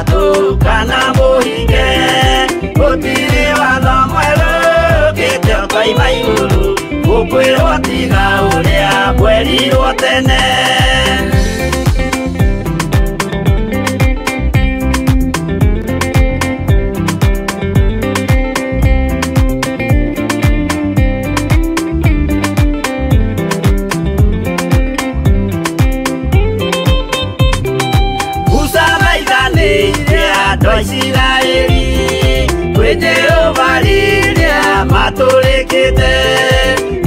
tu kana muhinge gutire watho mweru kite koima iguru gukwirwo tiga uria mwerirwo tene Israeli Jehova lilia matulikite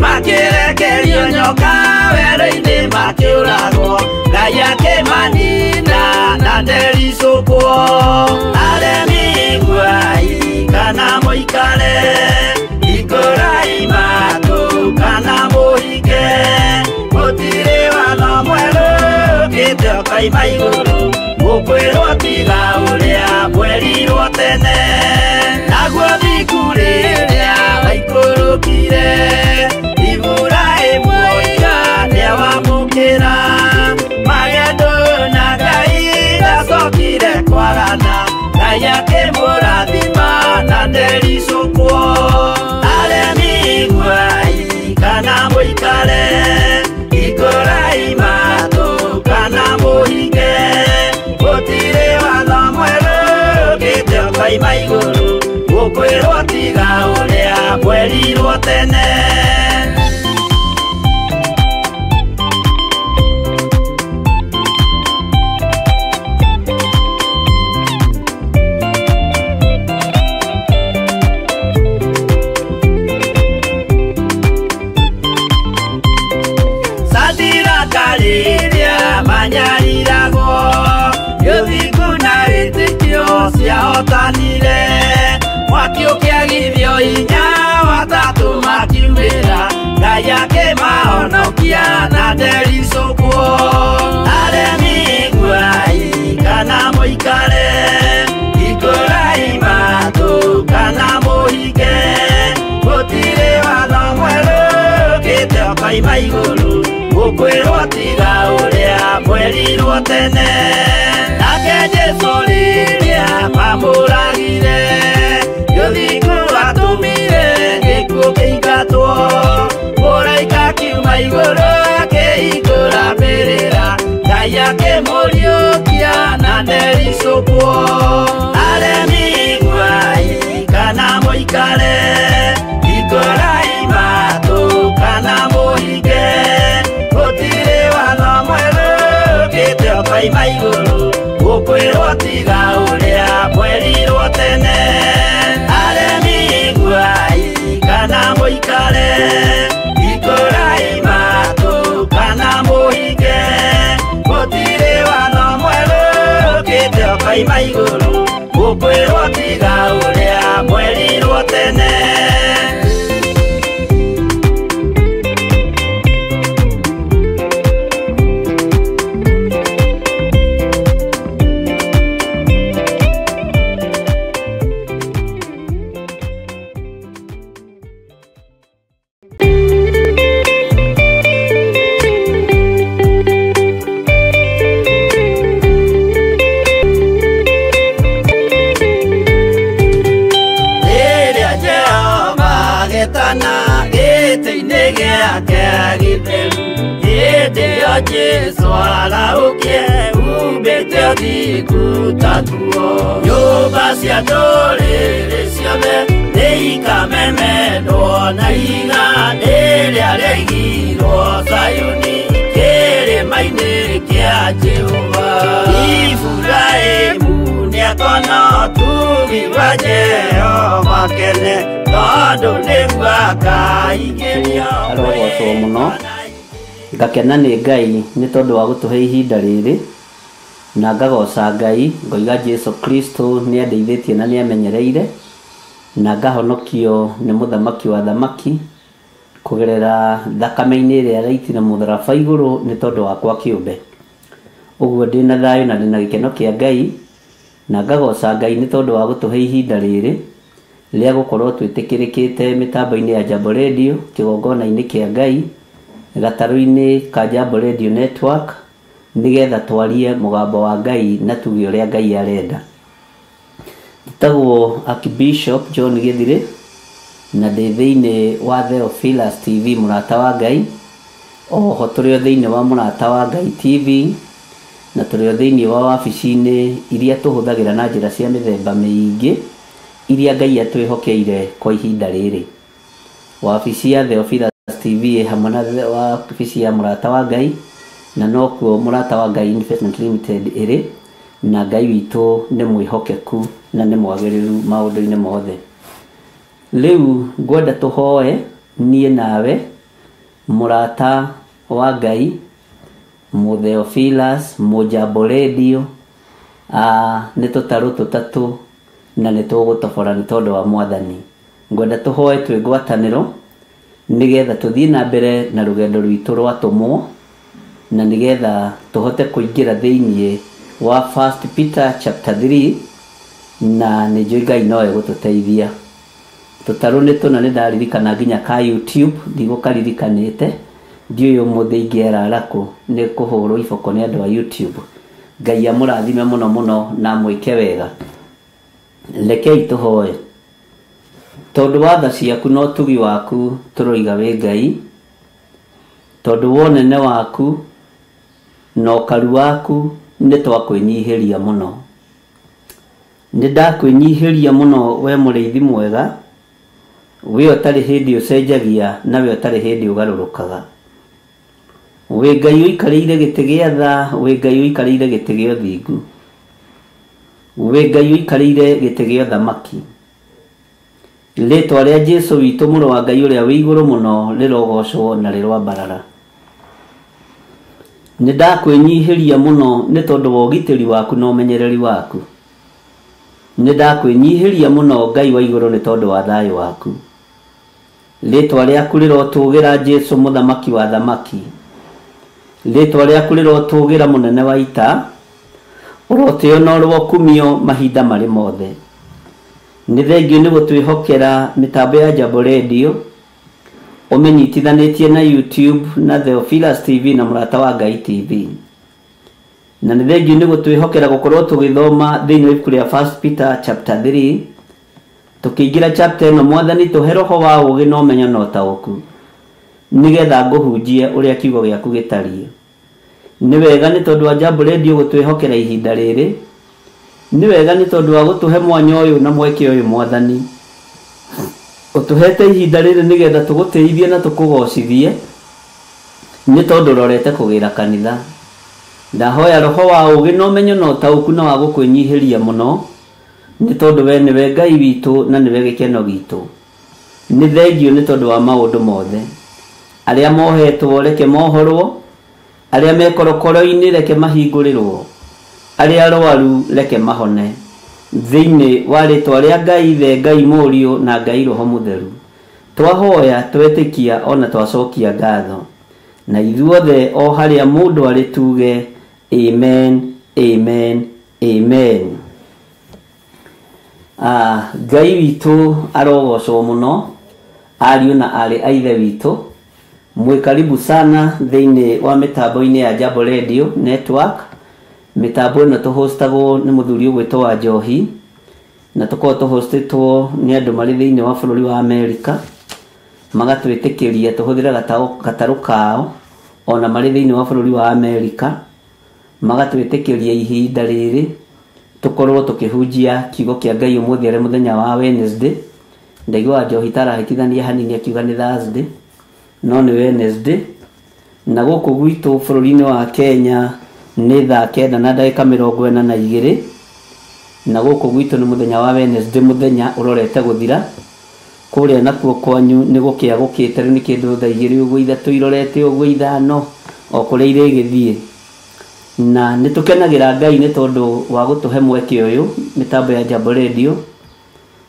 makirekerio nyoka wera-ini makiurago Ngai akimanina na ndericukwo aremi guai kana muikare ikurai matu kana muhinge gutire watho mweru kite koima iguru gukwirwo tiga uria mwerirwo tene naguo thiku riria waikurukire Iburaimu niawamukira magendo na Ngai ndacokire kwarana Ngai akimurathima na ndericukwo aremi guai kana muikare ikurai matu kana muhinge gutire watho mweru kite koima iguru gukwirwo tiga uria mwerirwo tene Sadira kariria manyariragwo yuthinkuna itikio ciahotanire mwakio kiagithio inya watatu makiumira Ngai akimahonokia na ndericukwo aremi guai kana muikare ikurai matu kana muhinge gutire watho mweru kite koima iguru gukwirwo tiga uria mwerirwo tene nake Jesu lilia mamuragire yuthingu atumire gikuo kiingatwo muraika kiuma iguru akihingura mbirira Ngai akimuriukia na ndericukwo aremi guai kana muikare ikurai matu kana muhinge gutire watho mweru kite koima iguru gukwirwo tiga uria mwerirwo tene aremi guai kana muikare ikurai matu kana muhinge gutire watho mweru kite koima iguru gukwirwo tiga uria mwerirwo tene Jesu araukie ubete thiku tatuo nyumba cia ndũrĩrĩ ciothe nĩikamemendwo na iga rĩrĩa rĩaigirwo Zayuni kĩrĩma-inĩ kĩa Jehova Iburaimu nĩakona ũtugi wa Jehova kene tondũ nĩguo akaingĩrio arogocwo mũno ngakena nĩ Ngai nĩ tondũ wa gũtũhe ihinda rĩrĩ na ngagoca Ngai ngoiga Jesu Kristo nĩ andeithĩtie na nĩ amenyereire na ngahonokio nĩ mũthamaki wa thamaki kũgerera thakame-inĩ ĩrĩa araitire mũtharaba igũrũ nĩ tondũ wakwa kĩũmbe ũguo ndĩ na thayũ na ndĩ na gĩkeno kĩa Ngai na ngagoca Ngai nĩ tondũ wa gũtũhe ihinda rĩrĩ rĩa gũkorwo twĩtĩkĩrĩkĩte mĩtambo-inĩ ya Jambo Radio kĩgongona-inĩ kĩa Ngai gatarũ-inĩ ka Jambo Radio Network nĩgetha twarie mũgambo wa Ngai na tuge ũrĩa Ngai arenda Njĩtagwo Archbishop John Gĩthirĩ na ndĩ thĩinĩ wa Theophilus TV mũrata wa Ngai. Oho tũrĩ o thĩinĩ wa mũrata wa Ngai TV na tũrĩ o thĩinĩ wa wabici-inĩ iria tũhũthagĩra na njĩra cia mĩthemba mĩingĩ iria Ngai atwĩhokeire kwa ihinda rĩrĩ. Wabici ya Theophilus TV hamwe na wabici ya mũrata wa Ngai, na nokuo mũrata wa Ngai Investment Limited ĩrĩ, na Ngai witũ nĩ mwĩhokeku na nĩ mwagĩrĩru maũndũ-inĩ mothe. Rĩu ngwenda tũhoe niĩ nawe mũrata wa Ngai Theophilus Mũjambo Radio, nĩ tũtarũ tũtatũ na nĩ tũgũtobora nĩ tondũ wa Mwathani. Ngwenda tũhoe twĩ ngwatanĩro nĩgetha tũthiĩ na mbere na rũgendo rwitũ rwatũmwo, na nĩgetha tũhote kũingĩra thĩinĩ wa 1 Peter chapter 3, na nĩ njũĩ Ngai nowe gũtũteithia. Tũtarũ nĩ tũna, nĩ ndaririkana nginya ka YouTube ndigũkaririkanĩte, ndiũĩ ũmũthĩ ingĩera kũ nĩ kũhũrwo iboko nĩ andũ a YouTube. Ngai amũrathime mũno mũno na mwĩke wega. Rekei tũhoe. Tondũ wa tha ciaku no tugi waku tũroiga wĩ Ngai, tondũ wonene waku na ũkaru waku nĩ twakwĩnyihĩria mũno. Nĩ ndakwĩnyihĩria mũno we mũrĩithi mwega, we ũtarĩ hĩndĩ ũcenjagia na we ũtarĩ hĩndĩ ũgarũrũkaga. Wĩ Ngai ũikarĩire gĩtĩ gĩa tha, wĩ Ngai ũikarĩire gĩtĩ gĩa ũthingu, wĩ Ngai ũikarĩire gĩtĩ gĩa ũthamaki. Rĩĩtwa rĩa Jesũ witũ mũrũ wa Ngai ũrĩa wĩ igũrũ mũno rĩrogocwo na rĩrwambarara. Nĩ ndakwĩnyihĩria mũno nĩ tondũ wa ũgitĩri waku na ũmenyereri waku. Nĩ ndakwĩnyihĩria mũno Ngai wa igũrũ nĩ tondũ wa thayũ waku. Rĩĩtwa rĩaku rĩrotũgĩra Jesũ mũthamaki wa thamaki. Rĩĩtwa rĩaku rĩrotũgĩra mũnene wa ita, ũrotĩo na ũrokumio mahinda marĩ mothe. Nĩ thengio nĩ gũtwĩhokera mĩtambo ya Jambo Radio ũmenyitithanĩtie na YouTube na Theophilus TV na mũrata wa Ngai TV. Na nĩ thengio nĩ gũtwĩhokera gũkorwo tũgĩthoma thĩinĩ wa ibuku rĩa 1 Peter chapter 3, tũkĩingĩra chapter ĩno Mwathani tũhe roho wa ũũgĩ na ũmenyo na ũtaũku, nĩgetha ngũhunjie ũrĩa kiugo gĩaku gĩtariĩ. Nĩ wega nĩ tondũ wa Jambo Radio gũtwĩhokera ihinda rĩrĩ, nĩ wega nĩ tondũ wa gũtũhe mwanya ũyũ na mweke ũyũ Mwathani. Ũtũhete ihinda rĩrĩ nĩgetha tũgũteithie na tũkũgocithie, nĩ tondũ ũrorete kũgĩra kanitha. Ndahoya roho wa ũũgĩ na ũmenyo na ũtaũku na wa gũkwĩnyihĩria mũno, nĩ tondũ we nĩwe Ngai witũ na nĩwe gĩkeno gitũ. Nĩ thengio nĩ tondũ wa maũndũ mothe. Arĩa mohetwo reke mohorwo, arĩa mekorokoro-inĩ reke mahingũrĩrwo, arĩa arwaru reke mahone. Thĩinĩ wa rĩĩtwa rĩa Ngai the Ngai Mũriũ na Ngai Roho Mũtheru twahoya, twetĩkia ona twacokia ngatho, na ithuothe o harĩa mũndũ arĩ tuge amen, amen, amen. Ngai witũ arogocwo mũno, ariũ na arĩ a ithe witũ, mwĩ karibu sana thĩinĩ wa mĩtambo-inĩ ya Jambo Radio Network. Mĩtambo ĩno tũhostagwo nĩ mũthuri ũgwĩtwo wa Njohi, na tũkorwo tũhostĩtwo nĩ andũ marĩ thĩinĩ wa bũrũri wa Amerika, magatwĩtĩkĩria tũhũthĩre gatarũ kao ona marĩ thĩinĩ wa bũrũri wa Amerika, magatwĩtĩkĩria ihinda rĩrĩ tũkorwo tũkĩhunjia kiugo kĩa Ngai ũmũthĩ arĩ mũthenya wa Wednesday. Ndaigua Njohi tarahĩtithania hanini akiuga nĩ Thursday, no nĩ Wednesday. Na gũkũ gwitũ bũrũri-inĩ wa Kenya nĩ 9:42, na gũkũ gwitũ nĩ mũthenya wa Wednesday, mũthenya ũrorete gũthira. Kũrĩa nakuo kwanyu nĩ gũkĩa gũkĩte, rĩu nĩ kĩndũ thaa 2 ũguo, 3 irorete ũguo, 5 o kũrĩa irĩgĩthiĩ. Na nĩ tũkenagĩra Ngai nĩ tondũ wa gũtũhe mweke ũyũ mĩtambo ya Jambo Radio,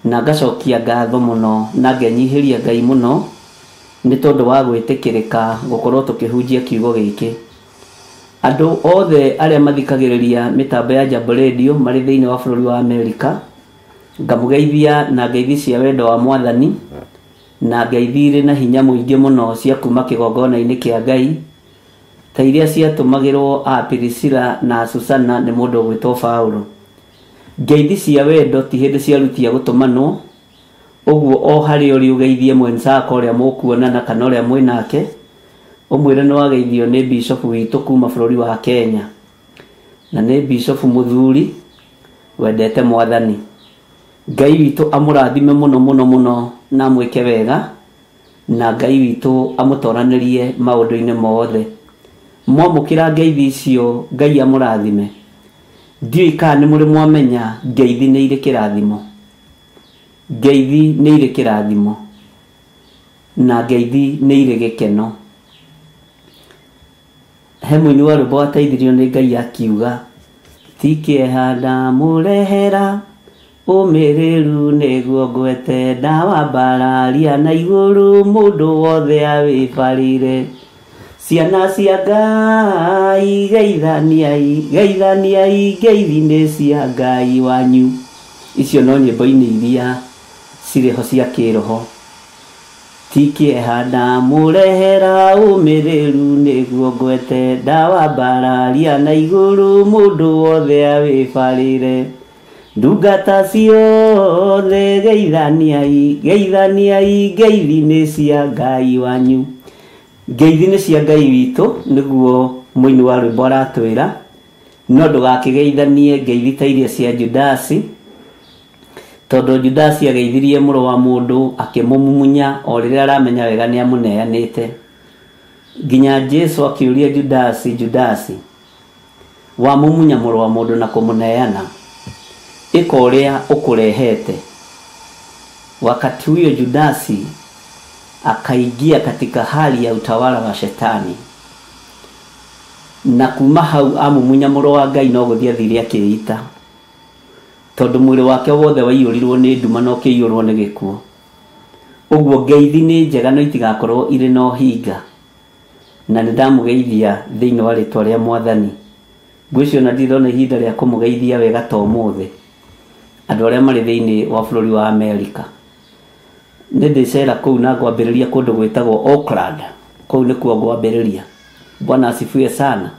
na ngacokia ngatho mũno na ngenyihĩria Ngai mũno nĩ tondũ wa gwĩtĩkĩrĩka gũkorwo tũkĩhunjia kiugo gĩkĩ. Andũ othe arĩa mathikagĩrĩria mĩtambo ya Jambo Radio marĩ thĩinĩ wa bũrũri wa Amerika, ngamũgeithia na ngeithi cia wendo wa Mwathani, na ngeithi irĩ na hinya mũingĩ mũno cia kuma kĩgongona-inĩ kĩa Ngai, ta iria ciatũmagĩrwo Priscilla na Susana nĩ mũndũ ũgwĩtwo Paulo. ngeithi cia wendo ti hindi cia rutia gutumanwo uguo o hari uri ugeithie mwenzako uria mukuonana kana uria mwinake umwire no ageithio ni bishop witu kuma bururi wa Kenya na ni bishop muthuri wendete mwathani. Ngai witu amurathime muno muno muno na mwike wega na Ngai witu amutoranirie maundu-ini mothe. Mwamukira ngeithi icio Ngai amurathime. Ndiui kana muri mwamenya ngeithi ni iri kirathimo. Ngeithi ni iri kirathimo na ngeithi ni iri gikeno. He muini wa rwimbo ateithirio ni Ngai akiuga tikieha ndamurehera umiriru niguo ngwete ndawa mbararia na iguru mundu wothe awibarire. Ciana cia Ngai geithaniai geithaniai ngeithi ni cia Ngai wanyu. Icio no nyimbo-ini iria ciriho cia kiroho. Tikieha ndamurehera umiriru niguo ngwete ndawa mbararia na iguru mundu wothe awibarire. Ndungata ciothe geithaniai geithaniai ngeithi ni cia Ngai wanyu. Ngeithi ni cia Ngai witu niguo muini wa rwimbo aratwira, no ndugakigeithanie ngeithi ta iria cia Judasi, tondu Judasi ageithirie muru wa mundu akimumumunya o riria aramenya wega ni amuneanite. Nginya Jesu akiuria Judasi, Judasi wa mumunya muru wa mundu na kumuneana ikoria ukurehete. Wakati huyo Judasi akaingia katika hali ya utawala wa shetani, na kuma hau amumunya muru wa Ngai no guthia thiri akiita, tondu mwiri wake wothe waiyurirwo ni nduma no kiiyurwo ni gikuo. Uguo ngeithi ni njega no itigakorwo iri no hinga, na nindamugeithia thiini wa ritwa ria Mwathani. Ngwicio na ndirona ihinda ria kumugeithia wega to muthe andu aria mari thiini wa bururi wa America. Nindicera kuu na ngwambiriria kundu gwitagwo Auckland, kuu nikuo ngwambiriria. Bwana asifiwe sana.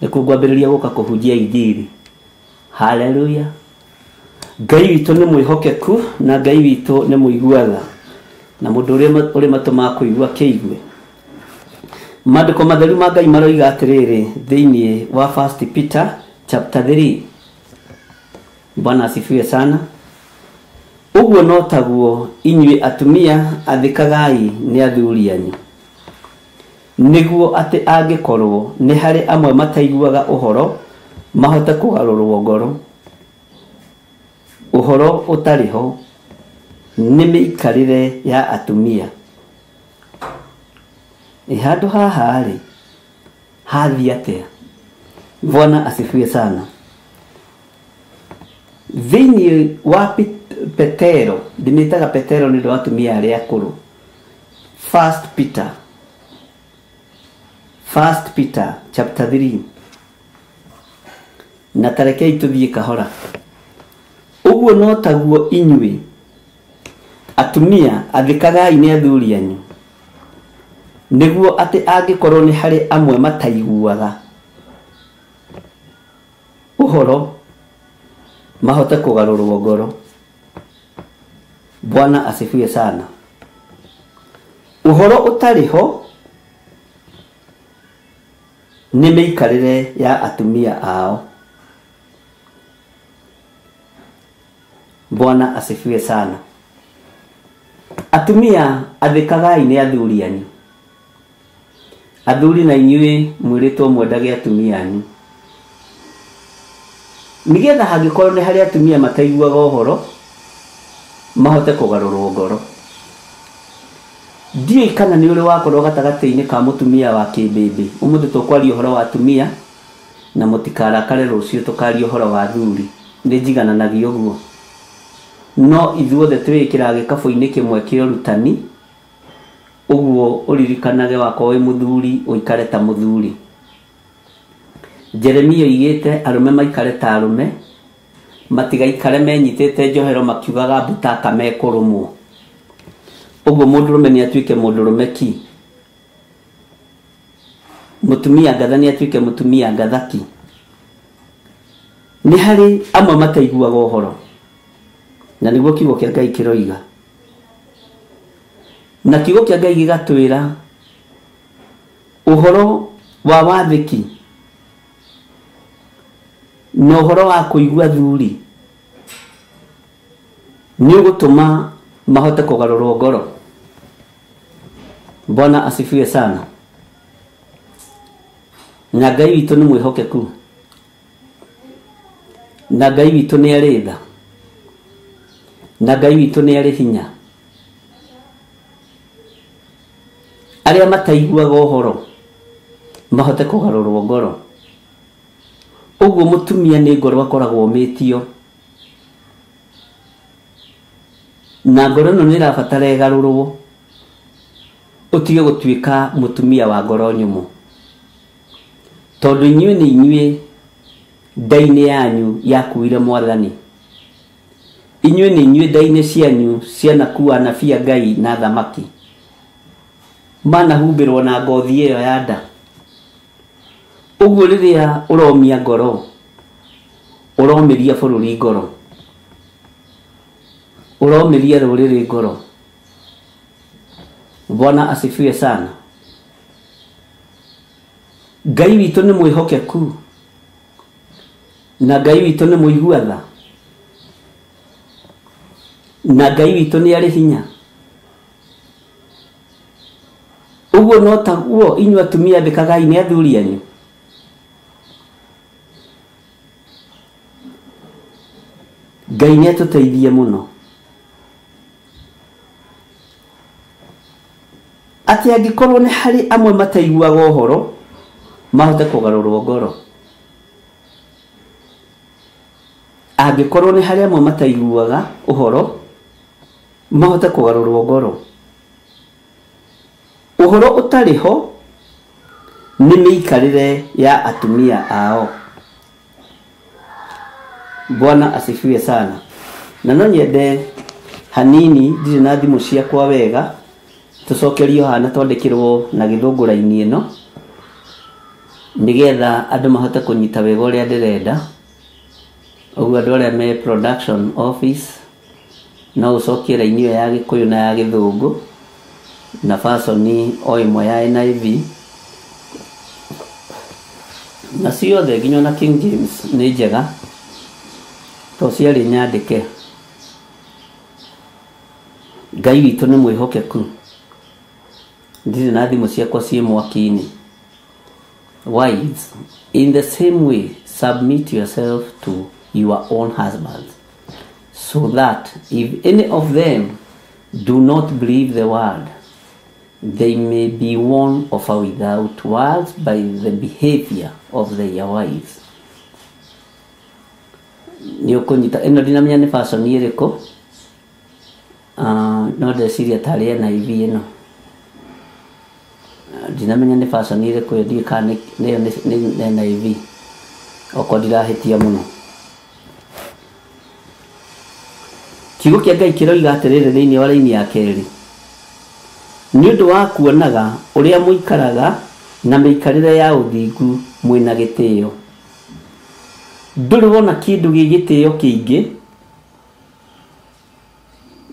Nikuo ngwambiriria guka kuhunjia injili. Haleluya. Ngai witu ni mwihokeku na Ngai witu ni muiguaga, na mundu uri matuma kuigua kiigue. Maandiko matheru ma Ngai maroiga atiriri thiini wa 1 Peter chapter 3. Bwana asifiwe sana. Uguo no taguo inyui atumia athikagai ni athuri anyu, niguo ati angikorwo ni hari amwe mataiguaga uhoro mahote kugarurwo ngoro. Uhoro utariho ni miikarire ya atumia. Handu haha ri hathi atia? Bwana asifiwe sana. Thiini wa Petero, ndimitaga Petero ni ndo atumia aria akuru. 1 Peter chapter 3. Na tarekei tuthie kahora. Uguo no taguo inyui atumia athikagai ni athuri anyu, niguo ati angikorwo ni hari amwe mataiguaga uhoro mahote kugarurwo ngoro. Bwana asifiwe sana. Uhoro utariho ni miikarire ya atumia ao. Bwana asifiwe sana. Atumia athikagai ni athuri anyu. Athuri na inyui mwiritwo mwendage atumia anyu, nigetha hangikorwo ni hari atumia mataiguaga uhoro mahote kugarurwo ngoro. Ndiye kana ni uri wakorwo gatagati-ini ka mutumia wa kibimbi. Umuthi tukwaria uhoro wa atumia na mutikarakare rucio tukaria uhoro wa athuri. Ndi njigananagia uguo, no ithuothe twikira gikabu-ini kimwe kia urutani. Uguo uririkanage wako wi muthuri uikare ta muthuri. Jeremia igite arume maikare ta arume, matigaikare menyitete njohero makiugaga mbutaka mekurumwo. Uguo mundurume ni atuike mundurume ki, mutumia ngatha ni atuike mutumia ngathaki. nĩ harĩ amwe mataiguaga ũhoro, na nĩguo kiugo kĩa Ngai kĩroiga. Na kiugo kĩa Ngai gĩgatwĩra ũhoro wa wathĩki na ũhoro wa kũigua thuri nĩ ũgũtũma mahote kũgarũrwo ngoro. Bwana asifiwe sana. Na Ngai witũ nĩ mwĩhokeku, na Ngai witũ nĩ arĩ tha, na Ngai witũ nĩ arĩ hinya. Arĩa mataiguaga ũhoro mahote kũgarũrwo ngoro. Ũguo mũtumia nĩ ngoro akoragwo ũmĩtio, na ngoro ĩno nĩ ĩrabatara ĩgarũrwo, ũtige gũtuĩka mũtumia wa ngoro nyũmũ. Tondũ inyuĩ nĩ inyuĩ nda-inĩ yanyu yakuire Mwathani. Inyuĩ nĩ inyuĩ nda-inĩ cianyu cianakuua anabii a Ngai na thamaki, manahumbĩrwo na ngothi ĩyo ya nda. Ũguo rĩrĩa ũromia ngoro, ũromĩria bũrũri ngoro, ũromĩria rũrĩrĩ ngoro. Bwana asifiwe sana. Ngai witũ nĩ mwĩhokeku, na Ngai witũ nĩ mũigua tha, na Ngai witũ nĩ arĩ hinya. Ũguo no taguo inyuĩ atumia thĩkagai nĩ athuri anyu. Ngai nĩ atũteithie mũno. Atĩ angĩkorwo nĩ harĩ amwe mataiguaga ũhoro mahote kũgarũrwo ngoro. Angĩkorwo nĩ harĩ amwe mataiguaga ũhoro mahote kũgarũrwo ngoro. Ũhoro ũtarĩ ho nĩ mĩikarĩre ya atumia ao. Bwana asifiwe sana. Na no nyende hanini, ndirĩ na thimũ ciakwa wega, tũcokerio hana twandĩkĩrwo na gĩthũngũra-inĩ ĩno, nĩgetha andũ mahote kũnyita wega ũrĩa ndĩrenda. Ũguo andũ arĩa me production office no ũcokie raini ĩyo ya Gĩkũyũ na ya Gĩthũngũ na fashion o ĩmwe ya NIV, na ciothe nginya na King James nĩ njega, to ciarĩ nyandĩke. Ngai witũ nĩ mwĩhokeku. Ndirĩ na thimũ ciakwa ciĩ mwaki-inĩ. Wives, in the same way, submit yourself to your own husbands, so that if any of them do not believe the word, they may be won over without words by the behavior of their wives. Nĩ ũkũnyita ĩno, ndinamenya nĩ fashion ĩrĩkũ, no ndeciria tarĩ NIV ĩno. Ndinamenya nĩ fashion ĩrĩkũ yo, ndiĩ kana nĩ NIV, okorwo ndirahĩtia mũno. Kiugo kĩa Ngai kĩroiga atĩrĩrĩ thĩinĩ wa raini ya kerĩ: nĩ ũndũ wa kuonaga ũrĩa mũikaraga na mĩikarĩre ya ũthingu mwĩna gĩtĩo. Ndũrĩ wona kĩndũ gĩ gĩtĩo kĩingĩ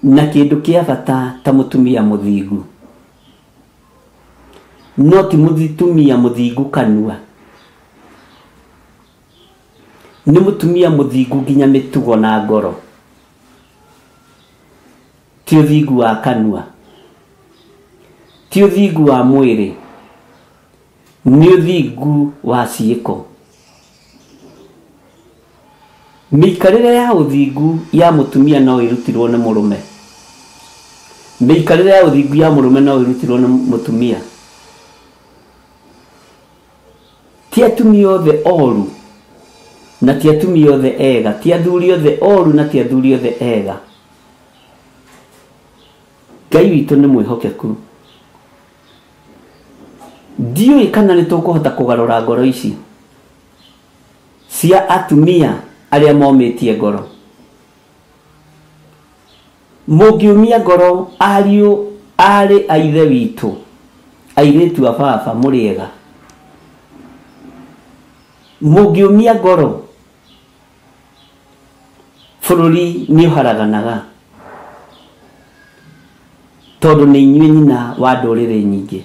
na kĩndũ kĩa bata ta mũtumia mũthingu. No ti mũtumia mũthingu kanua, nĩ mũtumia mũthingu nginya mĩtugo na ngoro. Ti ũthingu wa kanua, ti ũthingu wa mwĩrĩ, nĩ ũthingu wa ciĩko. Mĩikarĩre ya ũthingu ya mũtumia no ĩrutirwo nĩ mũrũme. Mĩikarĩre ya ũthingu ya mũrũme no ĩrutirwo nĩ mũtumia. Ti atumia othe oru na ti atumia othe ega, ti athuri othe oru na ti athuri othe ega. Ngai witũ nĩ mwĩhokeku. Ndiũĩ kana nĩ tũkũhota kũgarũra ngoro ici cia atumia arĩa momĩtie ngoro. Mũngiumia ngoro ariũ arĩ a ithe witũ, airĩtu a baba mũrĩega. Mũngiumia ngoro bururi ni uharaganaga tondu ni inyuĩ nyina wa ndũrĩrĩ nyingĩ,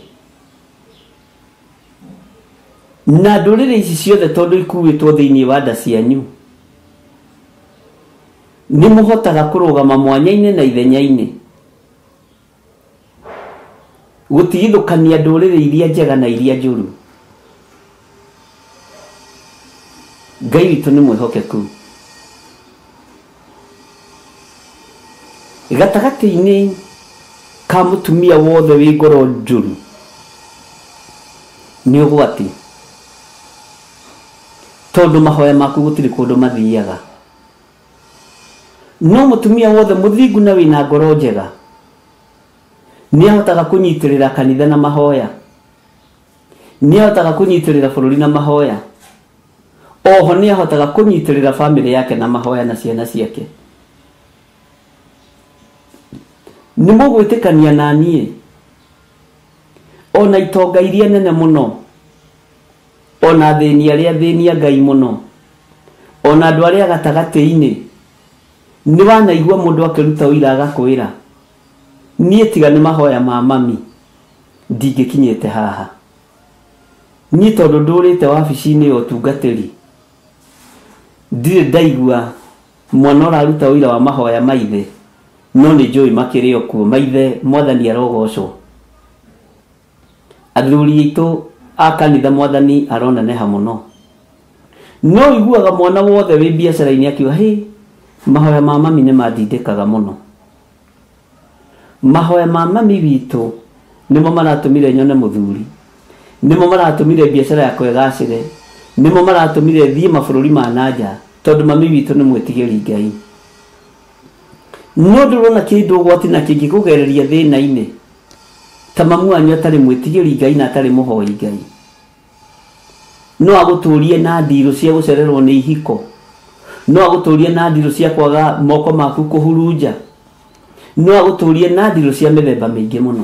na ndũrĩrĩ ici ciothe tondu ikuĩtwo thĩinĩ wa nda cianyu nĩ mũhotaga kũrũgama mwanya-inĩ na ithenya-inĩ gũtigithũkania ndũrĩrĩ iria njega na iria njũru. Ngai witũ nĩ mwĩhokeku. Gatagatĩ-inĩ ka mũtumia wothe wĩ ngoro njũru nĩ ũgwati, tondu mahoya maku gũtirĩ kũndũ mathiaga. No mũtumia wothe mũthingu na wĩna ngoro njega nĩ ahotaga kũnyitĩrĩra kanitha na mahoya, nĩ ahotaga kũnyitĩrĩra bũrũri na mahoya, oho nĩ ahotaga kũnyitĩrĩra famĩlĩ yake na mahoya na ciana ciake. Nĩ mũgwĩtĩkania na niĩ ona itonga iria nene mũno, ona thĩni arĩa thĩnia Ngai mũno, ona andũ arĩa gatagatĩ-inĩ nĩ wanaigua mũndũ akĩruta ũira agakwĩra niĩ tiga nĩ mahoya ma mami ndingĩkinyĩte haha. Niĩ tondu ndũrĩte wabici-inĩ ya ũtungatĩri ndirĩ ndaigua mwana ũraruta ũira wa mahoya maithe, no nĩ njũĩ makĩrĩ o kuo. Maithe Mwathani arogocwo, athuri aitũ a kanitha Mwathani aroneneha mũno. No iguaga mwana wothe wĩ biacara-inĩ akiuga hĩ, mahoya ma mami nĩ mandindĩkaga mũno. Mahoya ma mami witũ nĩmo maratũmire nyone mũthuri, nĩmo maratũmire biacara yakwa ĩgacĩre, nĩmo maratũmire thiĩ mabũrũri ma nanja, tondu mami witũ nĩ mwĩtigĩri Ngai. No ndũrona kĩndũ ũgwati na kĩngĩkũgereria thĩna-inĩ ta mamu wanyu atarĩ mwĩtigĩri Ngai na atarĩ mũhoi Ngai. No agũtũrie na ndirũ cia gũcererwo nĩ ihiko, no agũtũrie na ndirũ cia kwaga moko maku kũhurunja, no agũtũrie na ndirũ cia mĩthemba mĩingĩ mũno.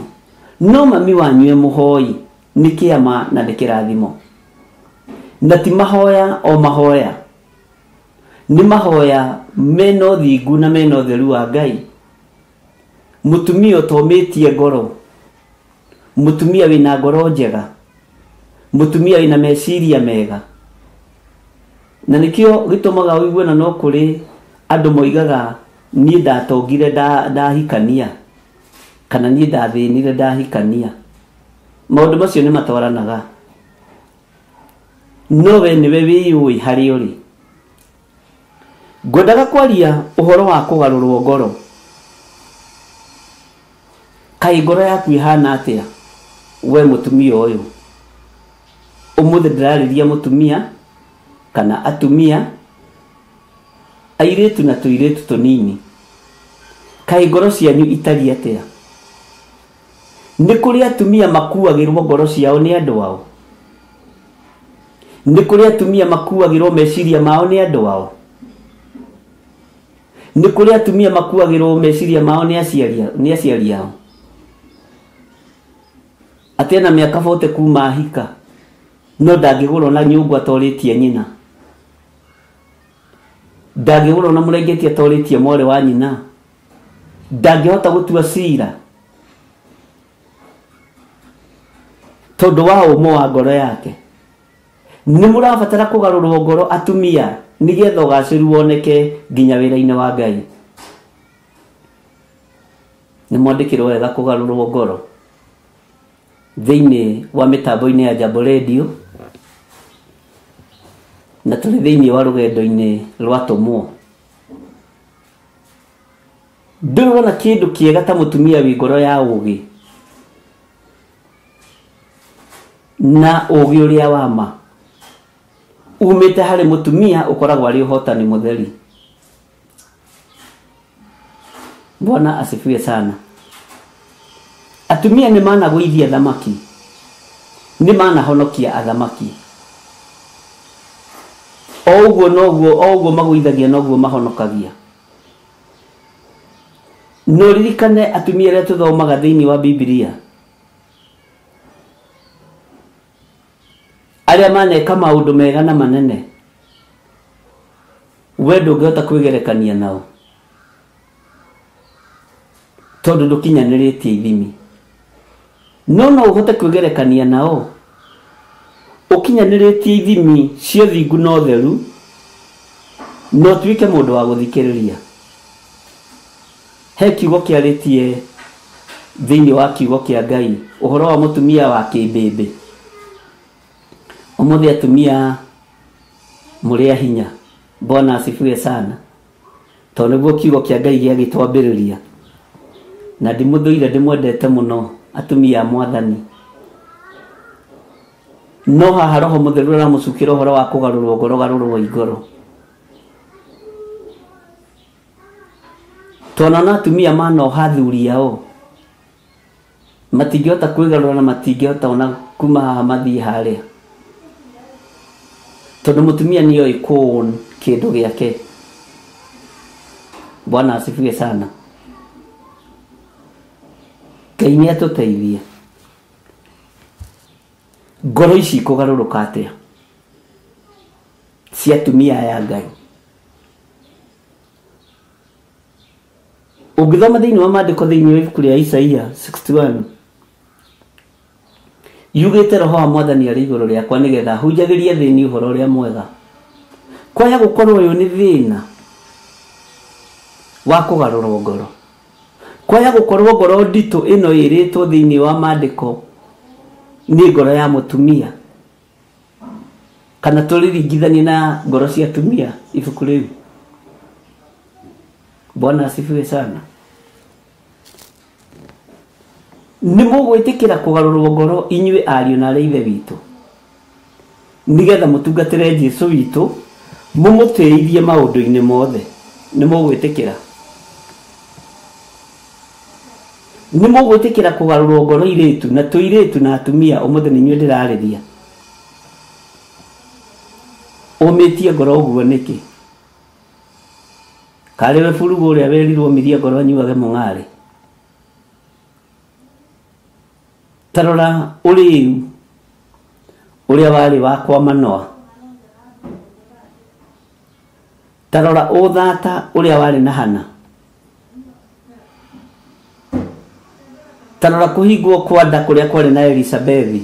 No mami wanyu e mũhoi nĩ kĩama na nĩ kĩrathimo, na ti mahoya o mahoya, nĩ mahoya mena ũthingu na mena ũtheru wa Ngai. Mũtumia ũtomĩtie ngoro, mũtumia wĩna ngoro njega, mũtumia wĩna meciria mega. Na nĩkĩo gĩtũmaga ũigue na no kũrĩ andũ moigaga niĩ ndatongire ndahikania, kana niĩ ndathĩnire ndahikania. Maũndũ macio nĩ matwaranaga, no we nĩwe wĩyũĩ harĩa ũrĩ. Ngwendaga kwaria ũhoro wa kũgarũrwo ngoro. Kaĩ ngoro yaku ĩhana atĩa we mũtumia ũyũ? Ũmũthĩ ndĩrarĩria mũtumia kana atumia, airĩtu na tũirĩtu tũnini. Kaĩ ngoro cianyu itariĩ atĩa? Nĩ kũrĩ atumia makuagĩrwo ngoro ciao nĩ andũ ao? Nĩ kũrĩ atumia makuagĩrwo meciria mao nĩ andũ ao? Nĩ kũrĩ atumia makuagĩrwo meciria mao nĩ aciari ao? Atĩ na mĩaka 40 kuma ahika, no ndangĩgũrwo na nyũngũ atorĩtie nyina, ndangĩgũrwo na mũrengeti atorĩtie mwarĩ wa nyina, ndangĩhota gũtua cira tondu wa ũmũ wa ngoro yake. Nĩ mũrabatara kũgarũrwo ngoro atumia nĩgetha ũgacĩru woneke nginya wĩra-inĩ wa Ngai. Nĩ mwandĩkĩrwo wega kũgarũrwo ngoro thĩinĩ wa mĩtambo-inĩ ya Jambo Radio, na tũrĩ thĩinĩ wa rũgendo-inĩ rwa tũmwo. Ndũrona kĩndũ kĩega ta mũtumia wĩ ngoro ya ũgĩ na ũgĩ ũrĩa wa ma umĩte harĩ mũtumia ũkoragwo arĩ ũhotani mũtheri. Bwana asifiwe sana. Atumia nĩ managũithia thamaki, nĩ manahonokia athamaki. O ũguo magũithagia noguo mahonokagia. No ririkane atumia arĩa tũthomaga thĩinĩ wa Biblia, arĩa maneka maũndũ mega na manene, we ndũngĩhota kwĩgerekania nao tondũ ndũkinyanĩrĩtie ithimi. No ũhote kwĩgerekania nao ũkinyanĩrĩtie ithimi cia thingu na ũtheru, no tuĩke mũndũ wa gũthikĩrĩria. He kiugo kĩarĩtie thĩinĩ wa kiugo kĩa Ngai ũhoro wa mũtumia wa kĩmbĩmbĩ. Ũmũthĩ atumia mũrĩ a hinya, Bwana asifiwe sana, tondũ nĩguo kiugo kĩa Ngai gĩagĩtwambĩrĩria, na ndĩmũthũire ndĩmwendete mũno atumia a Mwathani. No haha Roho Mũtheru aramũcukĩra ũhoro wa kũgarũrwo ngoro, garũrwo igoro. Twana atumia manoha athuri ao matingĩhota kwĩgarũra na matingĩhota ona kuma haha mathiĩ harĩa, tondũ mũtumia nĩoĩ kũown kĩndũ gĩake. Bwana asifiwe sana. Ngai nĩatũteithie. Ngoro ici kũgarũrũka atĩa cia atumia aya Ngai? Ũngĩthoma thĩinĩ wa maandĩko thĩinĩ wa ibuku rĩa Isaia 61, yugĩte Roho wa Mwathani arĩ igũrũ rĩakwa nĩgetha hunjagĩrie thĩinĩ ũhoro ũrĩa mwega. Kwaya gũkorwo ũyũ nĩ thĩna wa kũgarũrwo ngoro. Kwaya gũkorwo ngoro nditũ ĩno ĩrĩtwo thĩinĩ wa maandĩko nĩ ngoro ya mũtumia, kana tũrĩringithanie na ngoro cia atumia ibuku rĩu. Bwana asifiwe sana. Nĩ mũgwĩtĩkĩra kũgarũrwo ngoro inyuĩ ariũ na ithe witũ, nĩgetha mũtungatĩre Jesũ witũ, mũmũtĩithie maũndũ-inĩ mothe? Nĩ mũgwĩtĩkĩra? Nĩ mũgwĩtĩkĩra kũgarũrwo ngoro irĩtu na tũirĩtu na atumia? Ũmũthĩ nĩ inyuĩ ndĩrarĩria. Ũmĩtie ngoro ũguo nĩkĩ? Karĩ we burugu ũrĩa werirwo ũmithie ngoro anyuage mũng'arĩ? Tarora ũrĩu ũrĩa warĩ wakwa Manoa. Tarora ũthata ũrĩa warĩ na Hana. Tarora kũhingwo kwa nda kũrĩa kwarĩ na Elisabethi.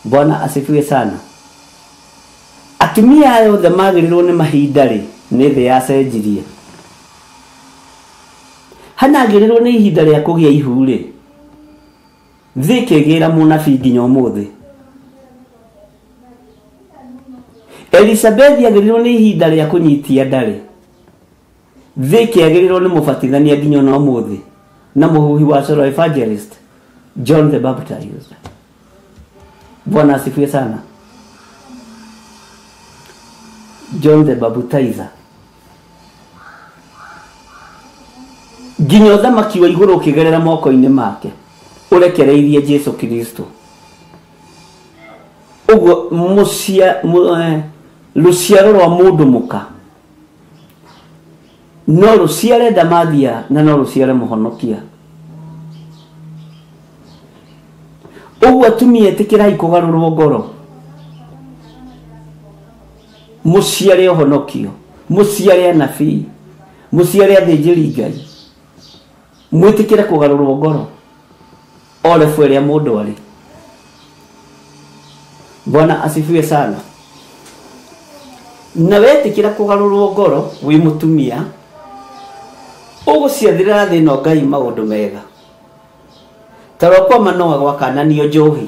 Bwana asifiwe sana. Atumia aya othe magĩrĩrwo nĩ mahinda rĩ, nĩ thĩ yacenjirie. Hana agĩrĩrwo nĩ ihinda rĩa kũgĩa ihu rĩ, thĩ ĩkĩgĩra mũnabii nginya ũmũthĩ. Elisabethi agĩrĩrwo nĩ ihinda rĩa kũnyitia nda rĩ, thĩ ĩkĩagĩrĩrwo nĩ mũbatithania nginya na ũmũthĩ, na mũhuhi wa Solo Evangelist John the Baptist. Bwana asifiwe sana. John the Baptizer. Nginya ũthamaki wa igũrũ ũkĩgerera moko-inĩ make, ũrekereirie Jesũ Kristo. Ũguo rũciaro rwa mũndũ mũka no rũciare ndamathia na no rũciare mũhonokia. Ũguo atumia ĩtĩkĩrai kũgarũrwo ngoro, mũciare ũhonokio, mũciare anabii, mũciare athĩnjĩri Ngai, mwĩtĩkĩre kũgarũrwo ngoro o rebu ĩrĩa mũndũ arĩ. Bwana asifiwe sana. Na wetĩkĩra kũgarũrwo ngoro wĩ mũtumia, ũgũciathĩrĩra thĩ ĩno Ngai maũndũ mega. Tarora kwa Manoa gwakananio njohi,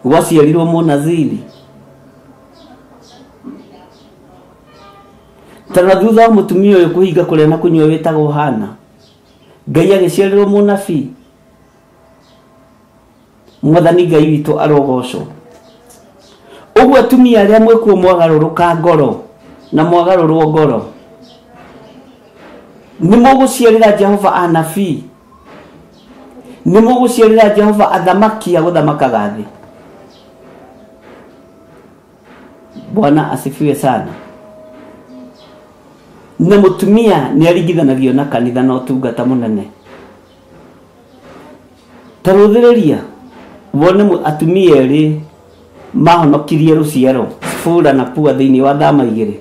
gwaciarirwo mũnaziri. Tarora thutha wa mũtumia ũyũ kũhinga kũrĩa na kũnyua wĩtagwo Hana, Ngai agĩciarĩrwo mũnabii. Mwathani Ngai witũ arogocwo. Ũguo atumia arĩa mwĩkuo mwagarũrũka ngoro na mwagarũrwo ngoro, nĩ mũgũciarĩra Jehova anabii, nĩ mũgũciarĩra Jehova athamaki a gũthamakaga thĩ. Bwana asifiwe sana. Na mũtumia nĩ aringithanagio na kanitha na ũtungata mũnene. Tarũthĩrĩria wone atumia erĩ mahonokirie rũciaro fura na pua thĩinĩ wa thama igĩrĩ.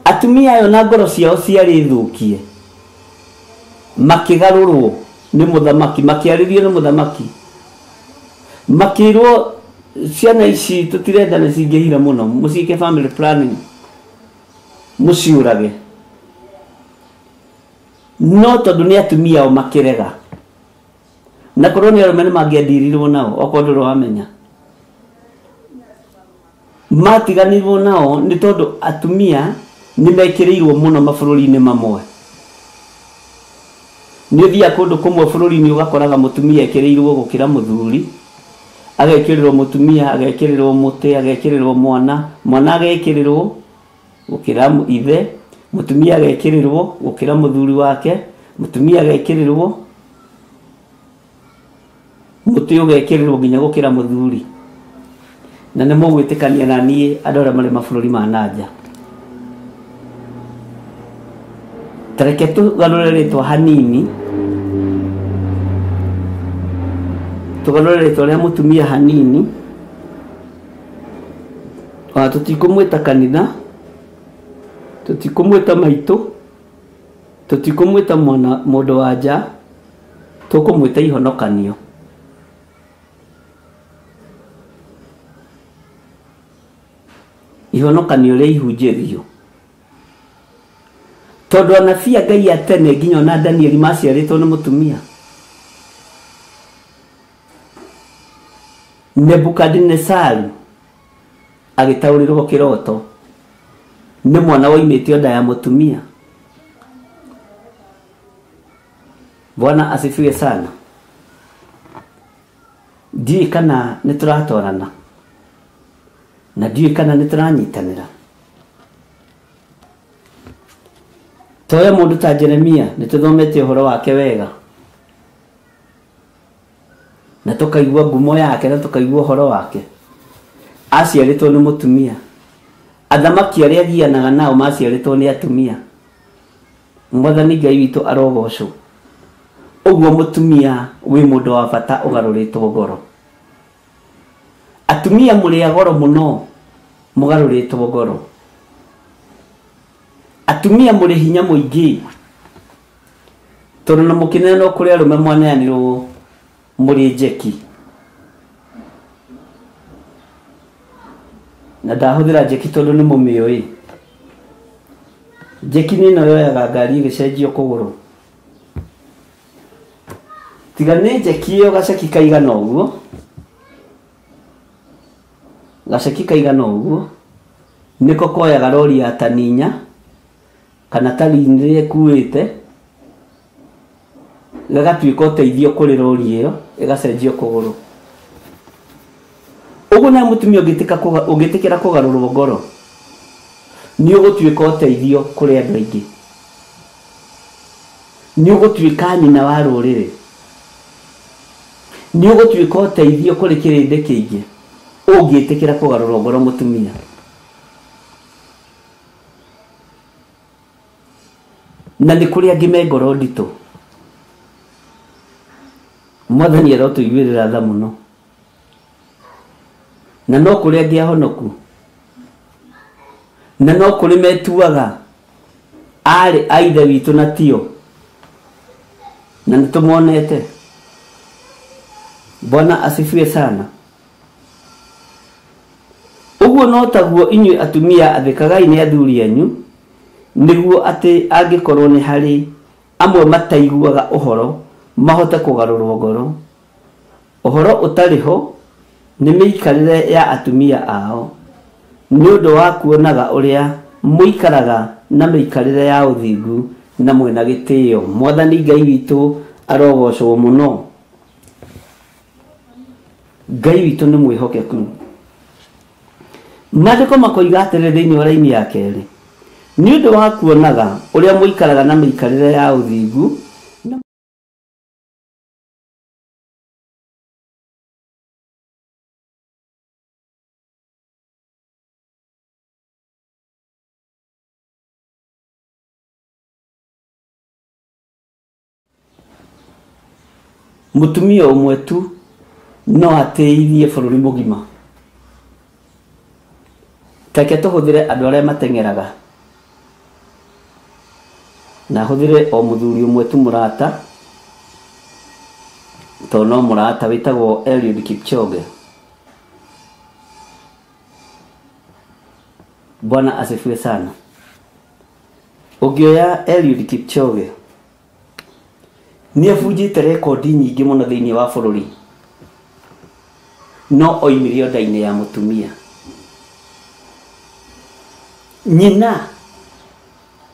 Atumia ayo na ngoro ciao ciarĩ thũkie, makĩgarũrwo nĩ mũthamaki, makĩarĩrio nĩ mũthamaki, makĩrwo ciana ici tũtirenda nĩ cingĩhira mũno, mũciĩke family planning, mũciũrage. No tondũ nĩ atumia ao makĩrega, na korwo nĩ arũme nĩ mangĩandirirwo nao, okorwo ndũrĩ wamenya, matiganirwo nao nĩ tondũ atumia nĩ mekĩrĩirwo mũno mabũrũri-inĩ mamwe. Nĩ ũthiaga kũndũ kũmwe bũrũri-inĩ ũgakoraga mũtumia ekĩrĩirwo gũkĩra mũthuri, agekĩrĩrwo mũtumia, agekĩrĩrwo mũtĩ, agekĩrĩrwo mwana, mwana agekĩrĩrwo gũkĩra ithe, mũtumia agekĩrĩrwo gũkĩra mũthuri wake, mũtumia agekĩrĩrwo, mũtĩ ũgekĩrĩrwo nginya gũkĩra mũthuri. Na nĩ mũgwĩtĩkania na niĩ andũ arĩa marĩ mabũrũri ma nanja. Tareke tũgarũre rĩtwa hanini, tũgarũre rĩtwa rĩa mũtumia hanini, tũtikũmwĩta kanitha, tũtikũmwĩta maitũ, tũtikũmwĩta mũndũ wa nja, tũkũmwĩta ihonokanio. Ihonokanio rĩa ihunjĩrio. Tondũ anabii a Ngai a tene nginya na Danieli maciarĩtwo nĩ mũtumia. Nebukadnezaru agĩtaũrĩrwo kĩroto nĩ mwana woimĩte nda ya mũtumia. Bwana asifiwe sana. Ndiũĩ kana nĩ tũratwarana na ndiũĩ kana nĩ tũranyitanĩra. Toya mũndũ ta Jeremia nĩ tũthomete ũhoro wake wega, na tũkaigua ngumo yake na tũkaigua ũhoro wake. Aciarĩtwo nĩ mũtumia. Athamaki arĩa agianaga nao maciarĩtwo nĩ atumia. Mwathani Ngai witũ arogocwo. Ũguo mũtumia wĩ mũndũ wa bata ũgarũrĩtwo ngoro. Atumia mũrĩ a goro mũno, mũgarũrĩtwo ngoro. Atumia mũrĩ hinya mũingĩ, tondũ na mũkĩneanwo kũrĩ arũme mwaneanirwo mũrĩ njeki. Na ndahũthĩra njeki tondũ nĩ mũmĩũĩ. Njeki nĩ ĩno yoyaga ngari ĩgĩcenjio kũgũrũ. Tiga nĩ njeki ĩyo gaceki kaigana ũguo, gaceki kaigana ũguo, nĩko koyaga rori ya taninya kana tani rĩrĩa ĩkuĩte, gagatuĩka ũteithio kũrĩ rori ĩyo, ĩgacenjio kũgũrũ. Ũguo na mũtumia ũngĩtĩkĩra kũgarũrwo ngoro, nĩ ũgũtuĩka ũteithio kũrĩ andũ aingĩ. Nĩ ũgũtuĩka nyina wa rũrĩrĩ. Nĩ ũgũtuĩka ũteithio kũrĩ kĩrĩndĩ kĩingĩ ũngĩtĩkĩra kũgarũrwo ngoro mũtumia. Na nĩ kũrĩ angĩ me ngoro nditũ. Mwathani arotũiguĩrĩra tha mũno. Na no kũrĩ angĩ ahonoku. Na no kũrĩ metuaga arĩ a ithe witũ na tio. Na nĩ tũmonete. Bwana asifiwe sana. Ũguo no taguo inyuĩ atumia athĩkagai nĩ athuri anyu, nĩguo atĩ angĩkorwo nĩ harĩ amwe mataiguaga ũhoro mahote kũgarũrwo ngoro. Ũhoro ũtarĩ ho nĩ mĩikarĩre ya atumia ao, nĩ ũndũ wa kuonaga ũrĩa mũikaraga na mĩikarĩre ya ũthingu na mwĩna gĩtĩo. Mwathani Ngai witũ arogocwo mũno. Ngai witũ nĩ mwĩhokeku. Maandĩko makoiga atĩrĩ thĩinĩ wa raini ya kerĩ, nĩ ũndũ wa kuonaga ũrĩa mũikaraga na mĩikarĩre ya ũthingu mũtumia ũmwe tu no ateithie bũrũri mũgima. Reke tũhũthĩre andũ arĩa mateng'eraga, na hũthĩre o mũthuri ũmwe tu mũrata, tondũ no mũrata wĩtagwo Eliud Kipchoge. Bwana asifiwe sana. Ũngĩoya Eliud Kipchoge, nĩ abunjĩte rekondi nyingĩ mũno thĩinĩ wa bũrũri, no oimire nda-inĩ ya mũtumia. Nyina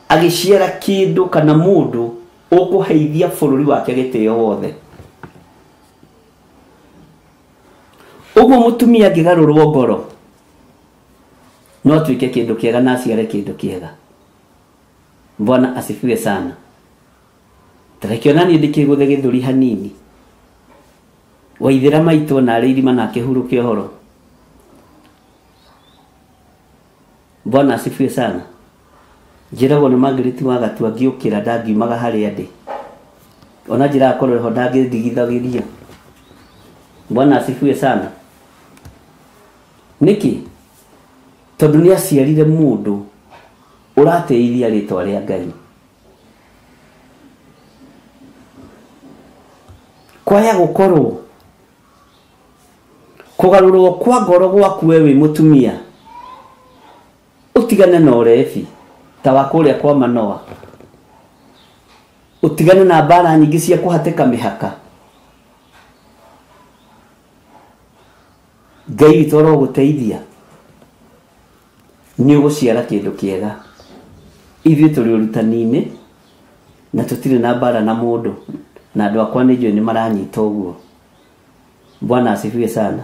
agĩciara kĩndũ kana mũndũ ũkũheithia bũrũri wake gĩtĩo wothe. Ũguo mũtumia angĩgarũrwo ngoro, no tuĩke kĩndũ kĩega na aciare kĩndũ kĩega. Bwana asifiwe sana. Tarekiona niĩ ndĩkĩgũthe gĩthũri hanini, Waithĩra maitũ na arĩ irima na akĩhurũkia ũhoro. Bwana asifiwe sana. Njĩragwo nĩ Margaret wa Gatua ngĩũkĩra ndangiumaga harĩa ndĩ, ona njĩraga korwo ho ndangĩndigithagĩria. Bwana asifiwe sana. Nĩkĩ? Tondũ nĩ aciarire mũndũ ũrateithia rĩtwa rĩa Ngai. Kwaya gũkorwo kũgarũrwo kwa ngoro gwaku we wĩ mũtumia, ũtigane na ũrebi ta wa kũrĩa kwa Manoa, ũtigane na mbara nyingĩ cia kũhatĩka mĩhaka. Ngai witũ arogũteithia, nĩ ũgũciara kĩndũ kĩega. Ithuĩ tũrĩ ũrutani-inĩ na tũtirĩ na mbara na mũndũ, na andũ akwa nĩ njũĩ nĩ maranyita ũguo. Bwana asifiwe sana.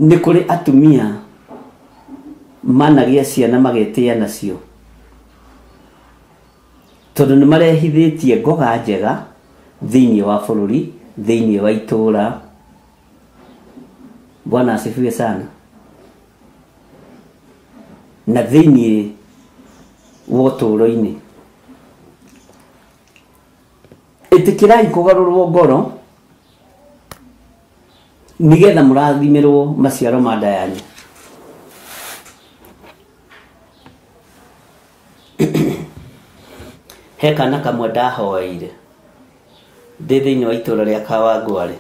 Nĩ kũrĩ atumia managĩa ciana magetĩa nacio, tondũ nĩ marehithĩtie ngoga njega thĩinĩ wa bũrũri, thĩinĩ wa itũũra. Bwana asifiwe sana. Na thĩinĩ wa ũtũũro-inĩ, ĩtĩkĩrai kũgarũrwo ngoro nĩgetha mũrathimirwo maciaro ma nda yanyu. He kana kamwe ndahoeire ndĩ thĩinĩ wa itũũra rĩa Kawangware,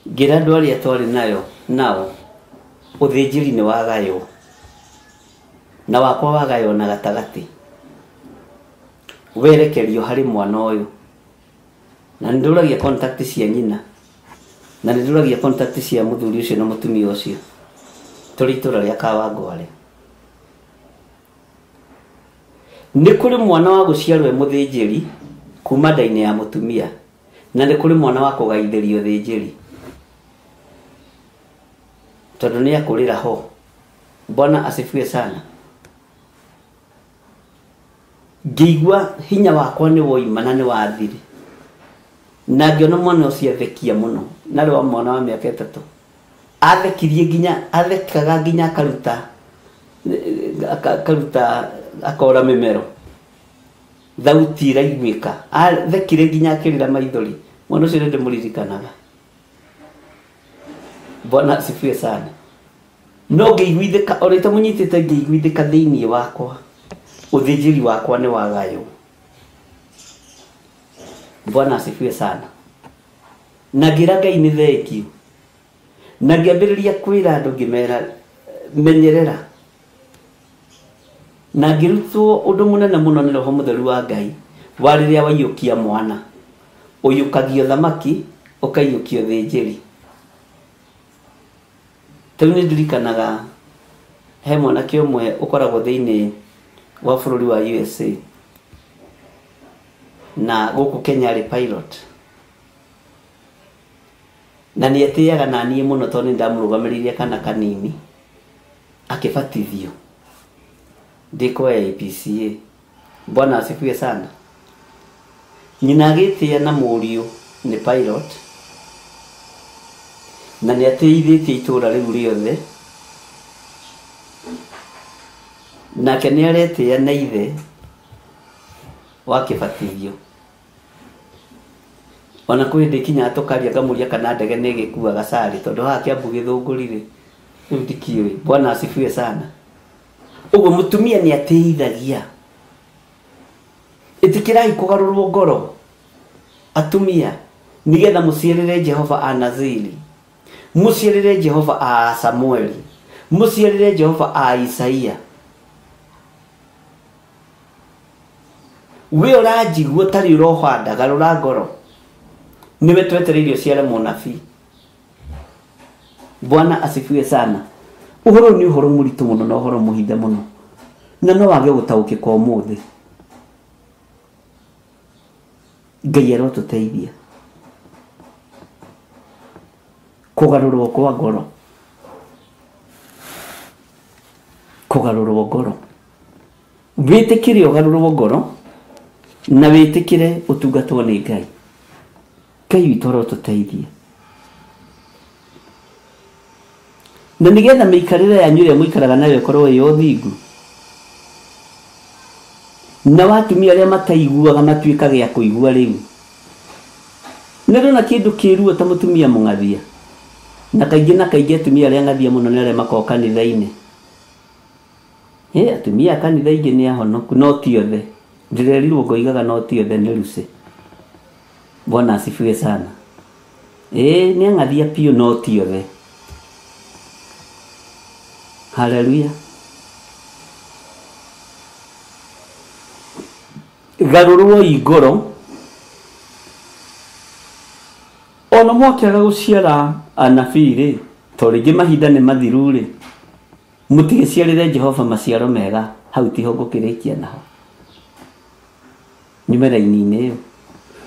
ngĩra andũ arĩa twarĩ nao ũthĩnjĩri nĩ wagaywo, na wakwa wagaywo na gatagatĩ, werekerio harĩ mwana ũyũ. Na nĩndũragia contact cia nyina, na nĩndũragia contact cia mũthuri ũcio na mũtumia ũcio, tũrĩ itũũra rĩa Kawangware. Nĩ kũrĩ mwana wa gũciarwo mũthĩnjĩri kuma nda-inĩ ya mũtumia, na nĩ kũrĩ mwana wa kũgaithĩrio thĩnjĩri, tondũ nĩ akũrĩra ho. Bwana asifiwe sana. Ngĩigua hinya wakwa nĩ woima na nĩ wathire, na ngĩona mwana ũcio athekia mũno, na rĩu mwana wa mĩaka 3 athekirie nginya athekaga nginya akaruta akora mĩmero, thauti iraiguĩka, athekire nginya akĩrĩra maithori. Mwana ũcio nĩ ndĩmũririkanaga. Bwana asifiwe sana. No ngĩiguithĩka, o rĩta mũnyitĩte ngĩiguithĩka thĩinĩ wakwa, ũthĩnjĩri wakwa nĩ wagaywo. Bwana asifiwe sana. Na ngĩra Ngai nĩ thengiũ, na ngĩambĩrĩria kwĩra andũ ngĩmera menyerera, na ngĩrutwo ũndũ mũnene mũno nĩ Roho Mũtheru wa Ngai wa rĩrĩa waiyũkia mwana, ũiyũkagio thamaki, ũkaiyũkio thĩnjĩri. Tau nĩ ndirikanaga he mwanake ũmwe ũkoragwo thĩinĩ wa bũrũri wa USA, na gũkũ Kenya arĩ pilot, na nĩ etĩaga na niĩ mũno tondũ nĩ ndamũrũgamĩrĩire kana kanini akĩbatithio ndĩko APCA. Bwana asifiwe sana. Nyina agĩtĩa na mũriũ nĩ pilot, na nĩ ateithĩtie itũũra rĩu rĩothe, nake nĩ aretĩa na ithe wa kibatithio ona kwende kinya atokaria gamuria kana ndege negikua gacari tondu ha kiambu githungurire ndikiwe. Bwana asifiwe sana. Ugo mutumia ni ateithagia. Itikirai kugarurwo ngoro atumia nigetha muciarire Jehova a Naziri, muciarire Jehova a Samueli, muciarire Jehova a Isaia. We urajigwo tari urohanda garura ngoro niwe twetereirio ciare munabii. Bwana asifiwe sana. Uhoro ni uhoro muritu muno na uhoro muhithe muno na no wage gutaukika umuthi. Ngai arotuteithia kugarurwo kwa ngoro, kugarurwo ngoro. Witikire ugarurwo ngoro na witikire utungatwo ni Ngai. Ngai witũ arotuteithia. Na nigetha miikarire yanyu ĩrĩa muikaraga nayo ĩkorwo ĩ ũthingu, na watumia arĩa mataiguaga matuĩka gĩa kũigua rĩu. Nĩrona kĩndũ kĩruo ta mutumia mũng'athia, na kaingĩ atumia arĩa ng'athia mũno nĩ arĩa makoragwo kanitha-inĩ. Atumia kanitha ingĩ nĩ ahonoku no ti othe. Ndirerirwo ngoigaga no ti othe nĩ ruce. Bwana asifiwe sana. Nĩ ang'athia piũ no ti othe. Haleluya. Garurwo igoro ona mwakiaga guciara anabii ri to ringi mahinda ni mathiru ri mutigiciarire Jehova maciaro mega hau tiho ngukirikia naho nyumera-inĩ iyo.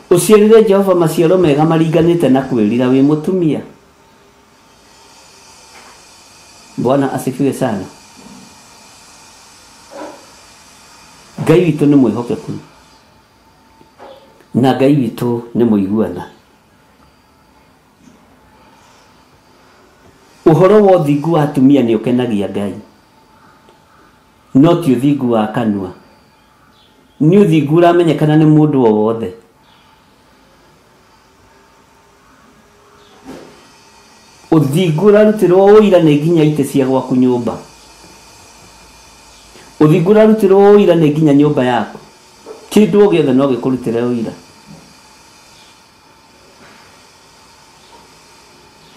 Uciarire Jehova maciaro mega maringanite na kwirira wi mutumia. Bwana asifiwe sana. Ngai witũ nĩ mwĩhokeku na Ngai witũ nĩ mũiguana. Uhoro wa ũthingu wa atumia nĩ ũkenagia Ngai, no ti ũthingu wa kanua. Nĩ ũthingu ũramenyekana nĩ mũndũ o wothe. Ũthingu ũrarutirwo ũira nĩ nginya ite cia gwaku nyũmba. Ũthingu ũrarutirwo ũira nĩ nginya nyũmba yaku. Kĩndũ o gĩothe no gĩkũrutĩre ũira.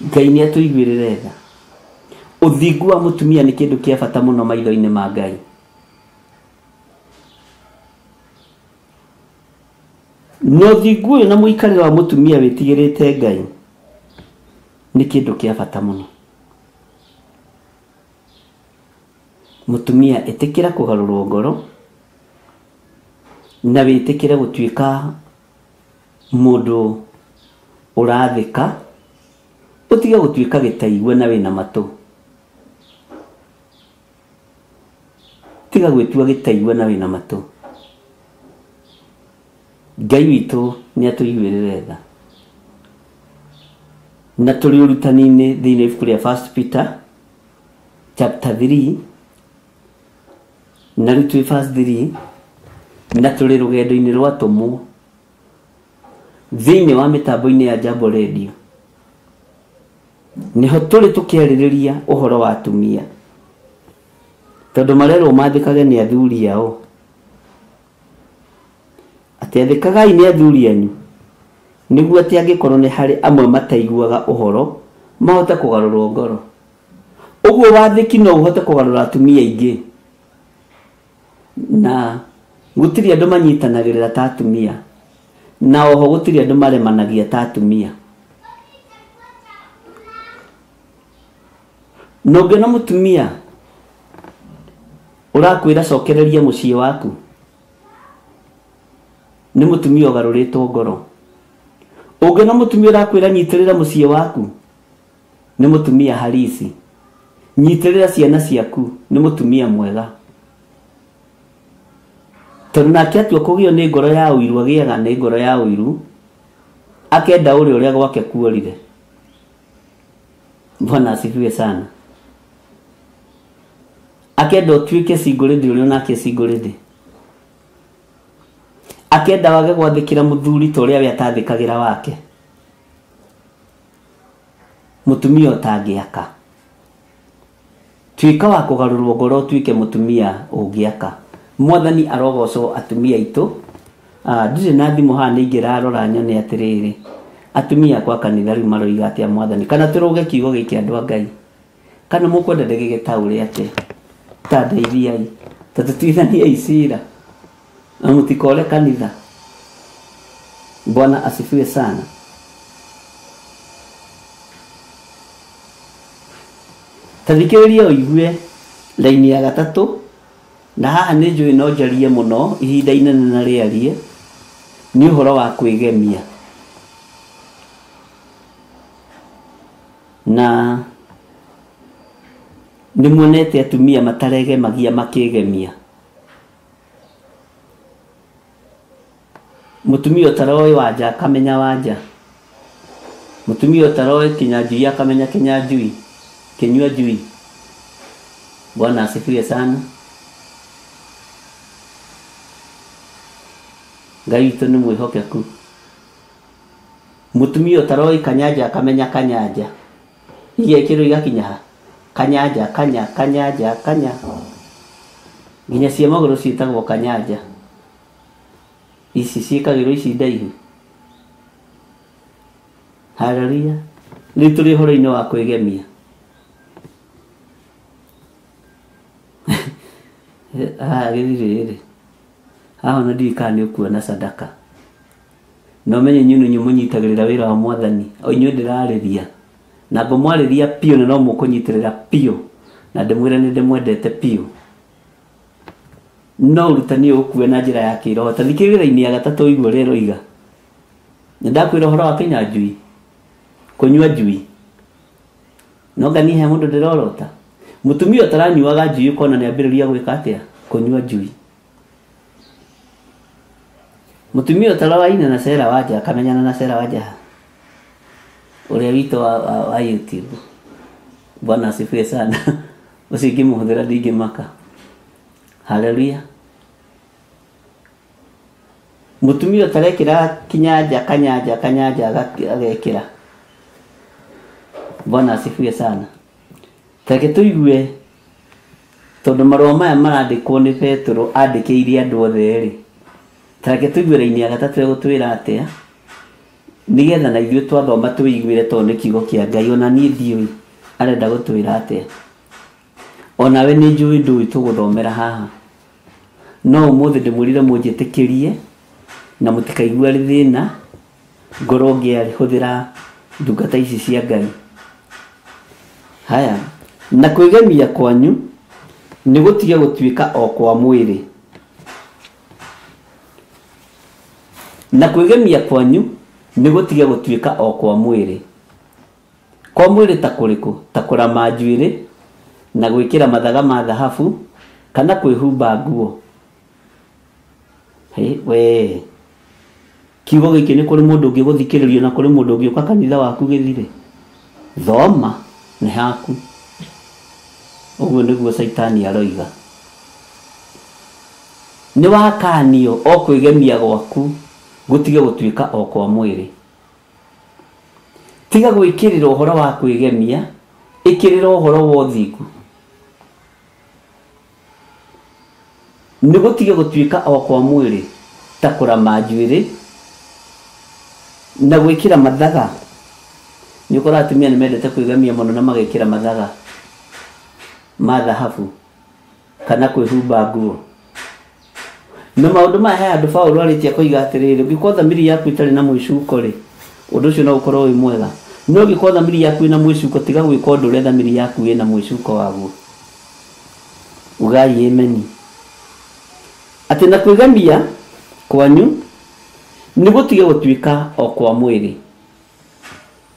Ngai nĩ atũiguĩrĩre tha. Ũthingu wa mũtumia nĩ kĩndũ kĩa bata mũno maitho-inĩ ma Ngai. No ũthingu ũyũ na mũikarĩre wa mũtumia wĩtigĩrĩte Ngai ni kindu kia bata muno. Mutumia etikira kugarurwo ngoro na witikire gutuika mundu urathika, utige gutuika gitaigwe na wina matu. Tiga gwitua gitaigwe na wina matu. Ngai witũ ni atuiguĩrĩre tha. Na tuli urutani-inĩ thĩinĩ ibuku rĩa 1 Peter chapter 3 na rĩu verse 3 na tuli rũgendo-inĩ rwa tũmũ thĩinĩ wa mĩtambo-inĩ ya Jambo Radio. Niho tuli tukĩarĩrĩria ũhoro wa atumia, tondũ marerwo mathĩkage nĩ athuri ao. Atĩ athĩkagai nĩ athuri anyu niguo ati angikorwo ni hari amwe mataiguaga uhoro mahote kugarurwo ngoro. Uguo wathiki no uhote kugarura atumia ingi, na gutiri andu manyitanagirira ta atumia, na oho gutiri andu maremanagia ta atumia. Noge na mutumia urakwira cokereria mucii waku ni mutumia ugaruritwo ngoro. Uge na mutumia urakwira nyitirira mucii waku ni mutumia harisi. Nyitirira ciana ciaku ni mutumia mwega. Tondu nake atua kugio ni ngoro ya uiru agiaga ni ngoro ya uiru akenda uria gwake kuorire. Bwana asifiwe sana. Akenda utuike cinguridi uria nake cinguridi. akenda wage gwathikira muthuri to ria we atathikagira wake mutumia utangiaka twika wa kugarurwo ngoro twike mutumia ungiaka mwathani arogocwo atumia itu ndire na thimu ha ni ngirarora nyone atiriri atumia kwa kanitha riu maroiga atia mwathani kana turuge kiugo giki andu Ngai kana mukwenda ndegege taure ate tadeithiai tatutithania isira na mutikole kanitha. Bwana asifiwe sana. Tathikiriria uigue laini ya gatatu na haha ni njui no njarie muno ihinda inene na riarie ni uhoro wa kwigemia na ni muonete atumia mataregemagia makigemia. Mutumia utaroi wanja akamenya wanja, mutumia utaroi kinyanjui akamenya kinyanjui, kinyua njui. Bwana asifiwe sana. Ngai witu ni mwihokeku. Mutumia utaroi kanyanja akamenya kanyanja, iye kiro igakinya kanyanja kanya nginya cia maguru ciitagwo kanyanja ici ciikagirwo ici ndaihu. Haleluya. Ni turi horo-ini wa kwigemia. Githiriri haha no ndikani ukuona sadaka no menye nyunu nyumunyitagirira wira wa mwathani o inyu ndirarithia na ngomwarithia pio no mukunyitirira pio na ndimwire ni ndimwendete pio no rutani ukue na njira ya kiroho. Tathikirira-ini ya gatatu igwo rero iga ndakwira horo wa kinyanjui kunyua njui no ngani he mundu ndirorota mutumia utaranyuaga njui kona ni ambiriria gwika atia kunyua njui. Mutumia utarawaina na Sera waja akamenyana na Sera waja uria wito wa YouTube. Bwana asifiwe sana. Usikimuhudhira ndingimaka. Haleluya. Mutumia utarekira kinyanja kanyanja agekira. Bwana asifiwe sana. Take tuigue tondu marua maya marandikwo ni Petro andikiirie andu othe ri. Take tuigue laini ya gatatu egutwira atia nigetha na ithuĩ twathoma tuiguire tondu ni kiugo kia Ngai ona nie ndiui arenda gutwira atia. Onawe ni njui ndui tuguthomera haha no umuthi ndimwirire munjitikirie na mutikaigua thina ngoro ngiahuthira ndungata ici cia Ngai. Haya na kwigemia kwanyu ni gutiga gutwika o kwa mwiri. Na kwigemia kwanyu ni gutiga gutwika o kwa mwiri. Kwa mwiri ta kuriku ta kurama njuiri na gwikira mathaga ma dhahabu kana kwihumba nguo. We kiugo giki ni kuri mundu ungi guthikiririo na kuri mundu ungi uka kanitha waku githire thoma ni haku. Uguo niguo Saitani aroiga. Ni wakanio o kwigemia gwaku gutige gutwika o kwa mwiri. Tiga gwikirira uhoro wa kwigemia ikirira uhoro wa uthingu. Ni gutige gutwika o kwa mwiri ta kurama njuiri na gwikira mathaga. Ni ukora atumia ni mendete kwigemia muno na magekira mathaga ma dhahabu kana kwihumba nguo. Na maundu maya he andu Paulo aritia kuiga atiriri ngikwa thamiri yaku itari na mwicuko ri undu ucio no ukorwo wi mwega no ngikwa thamiri yaku ina mwicuko tiga gwika undu uria thamiri yaku ina mwicuko waguo. Ugai ameni. Ati na kwigemia kwanyu ni gutige gutwika o kwa mwiri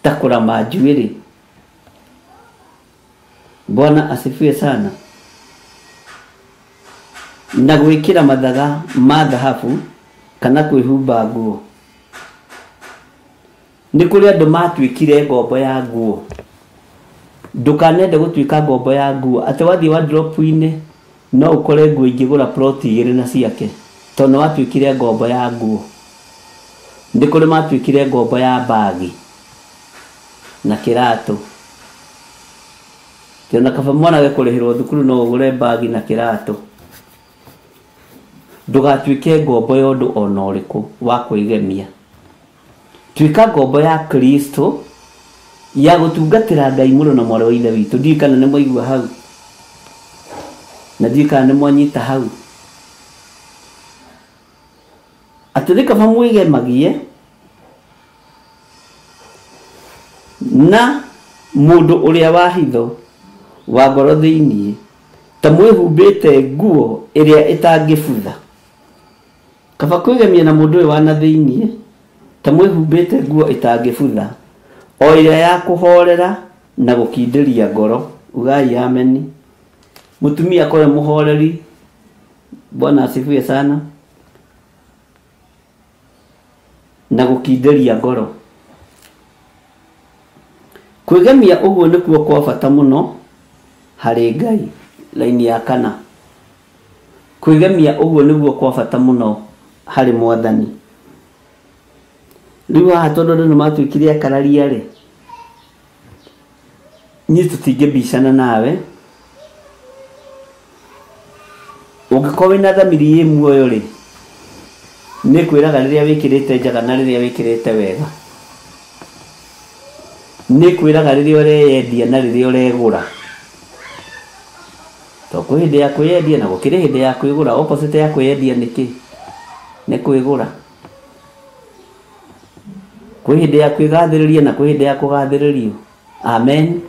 ta kurama njuiri. Bwana asifiwe sana. Na gwikira mathaga ma dhahabu kana kwihumba nguo. Ni kuri andu matwikire ngombo ya nguo. Ndukanende gutwika ngombo ya nguo ati wathie wa drop-ini no ukore nguo ingigura plot igiri na ciake tono watuikire ngombo ya nguo ndi kuri matuikire ngombo ya bagi na kirato tiona kaba mwana we kurihirwo thukuru no ugure bagi na kirato ndugatuike ngombo yondu ona uriku wa kwigemia tuika ngombo ya Kristo ya gutungatira Ngai muno na mwaro ithe witu ndikana ni moigwa hau na ndikana ni mwanyita hau atirika famwige magie na mundu uria wa hitho wa ngoro thiini ta mwihumbite nguo iria itangifutha kaba kwigemia na mundu wa na thiini ta mwihumbite nguo itangifutha o iria ya kuhorera na gukinderia ngoro ugai ameni mutumia kore muhoreri Bwana asifiwe sana na gukinderia ngoro kwigemia uguo nikuo kwa bata muno hari Ngai laini ya kana kwigemia uguo niguo kwa bata muno hari Mwathani riu atondo no matuikiria kararia ri ni tutingibicana nawe ungikowe na thamiri muoyo ri ni kwiraga riria wikirite njaga na riria wikirite wega ni kwiraga riria ureyendia na riria uregura to kwihinde ya kwiyendia na gukire hinde ya kwigura opposite ya kwiyendia niki ni kwigura kwihinde ya kwigathiriria na kwihinde ya kugathiririo amen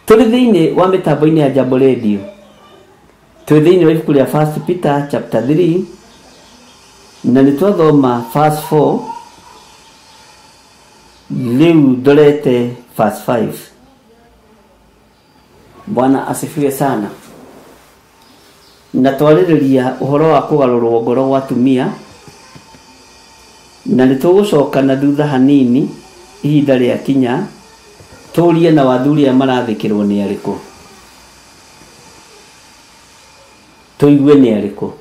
tuli thiini wa mitambo-ini ya Jambo Radio tuli thiini wa ibuku ria 1 Peter chapter 3 na nitwathoma verse 4 riu ndorete verse 5 Bwana asifiwe sana na twaririria uhoro wa kugarurwo ngoro gwa tumia na nitugucoka na thutha hanini ihinda ria kinya turie na wathuri marathikirwo ni ariku tuigue ni ariku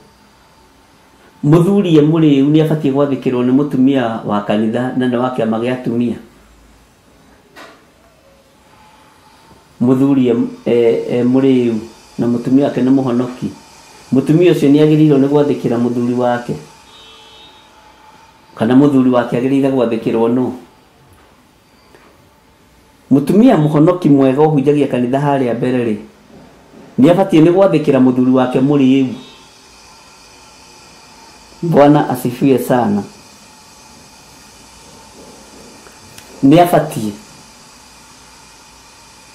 muthuri muriu ni abatie gwathikirwo ni mutumia wa kanitha na ndo wake amage atumia muthuri muriu na mutumia wake ni muhonoki mutumia ucio ni agirirwo ni gwathikira muthuri wake kana muthuri wake agirire gwathikirwo no mutumia muhonoki mwega uhunjagia kanitha haria mbere ri ni abatie ni gwathikira muthuri wake muriu Bwana asifiwe sana ni abatie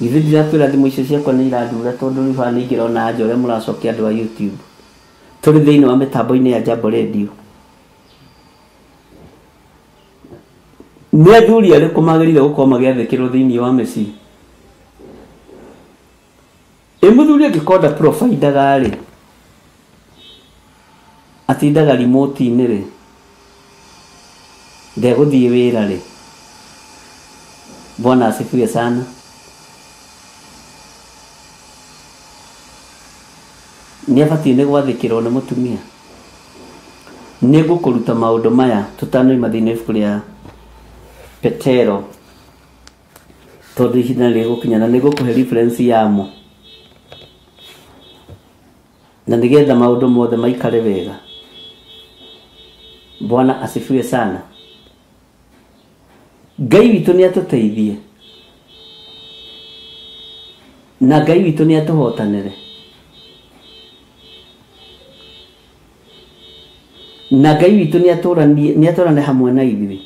Ithi ndirakwira thimu icio ciakwa ni iradura tondu ni bana ingirona anja uria muracokia andu a YouTube turi thiini wa mitambo-ini ya Jambo Radio ni athuri ariku magirire gukorwo magiathikirwo thiini wa meci muthuri angikonda providaga ri atindaga remote-ini ri ndeguthie wira ri Bwana asifiwe sana ni abatie ni gwathikirwo ni mutumia ni gukuruta maundu maya tutanoima thiini ibuku ria Petero tondu ihinda ni gukinya na ni gukuhe reference yamo na nigetha maundu mothe maikare wega Bwana asifiwe sana Ngai witu ni atuteithie na Ngai witu ni atuhotanire na Ngai witu ni aturane hamwe na ithuĩ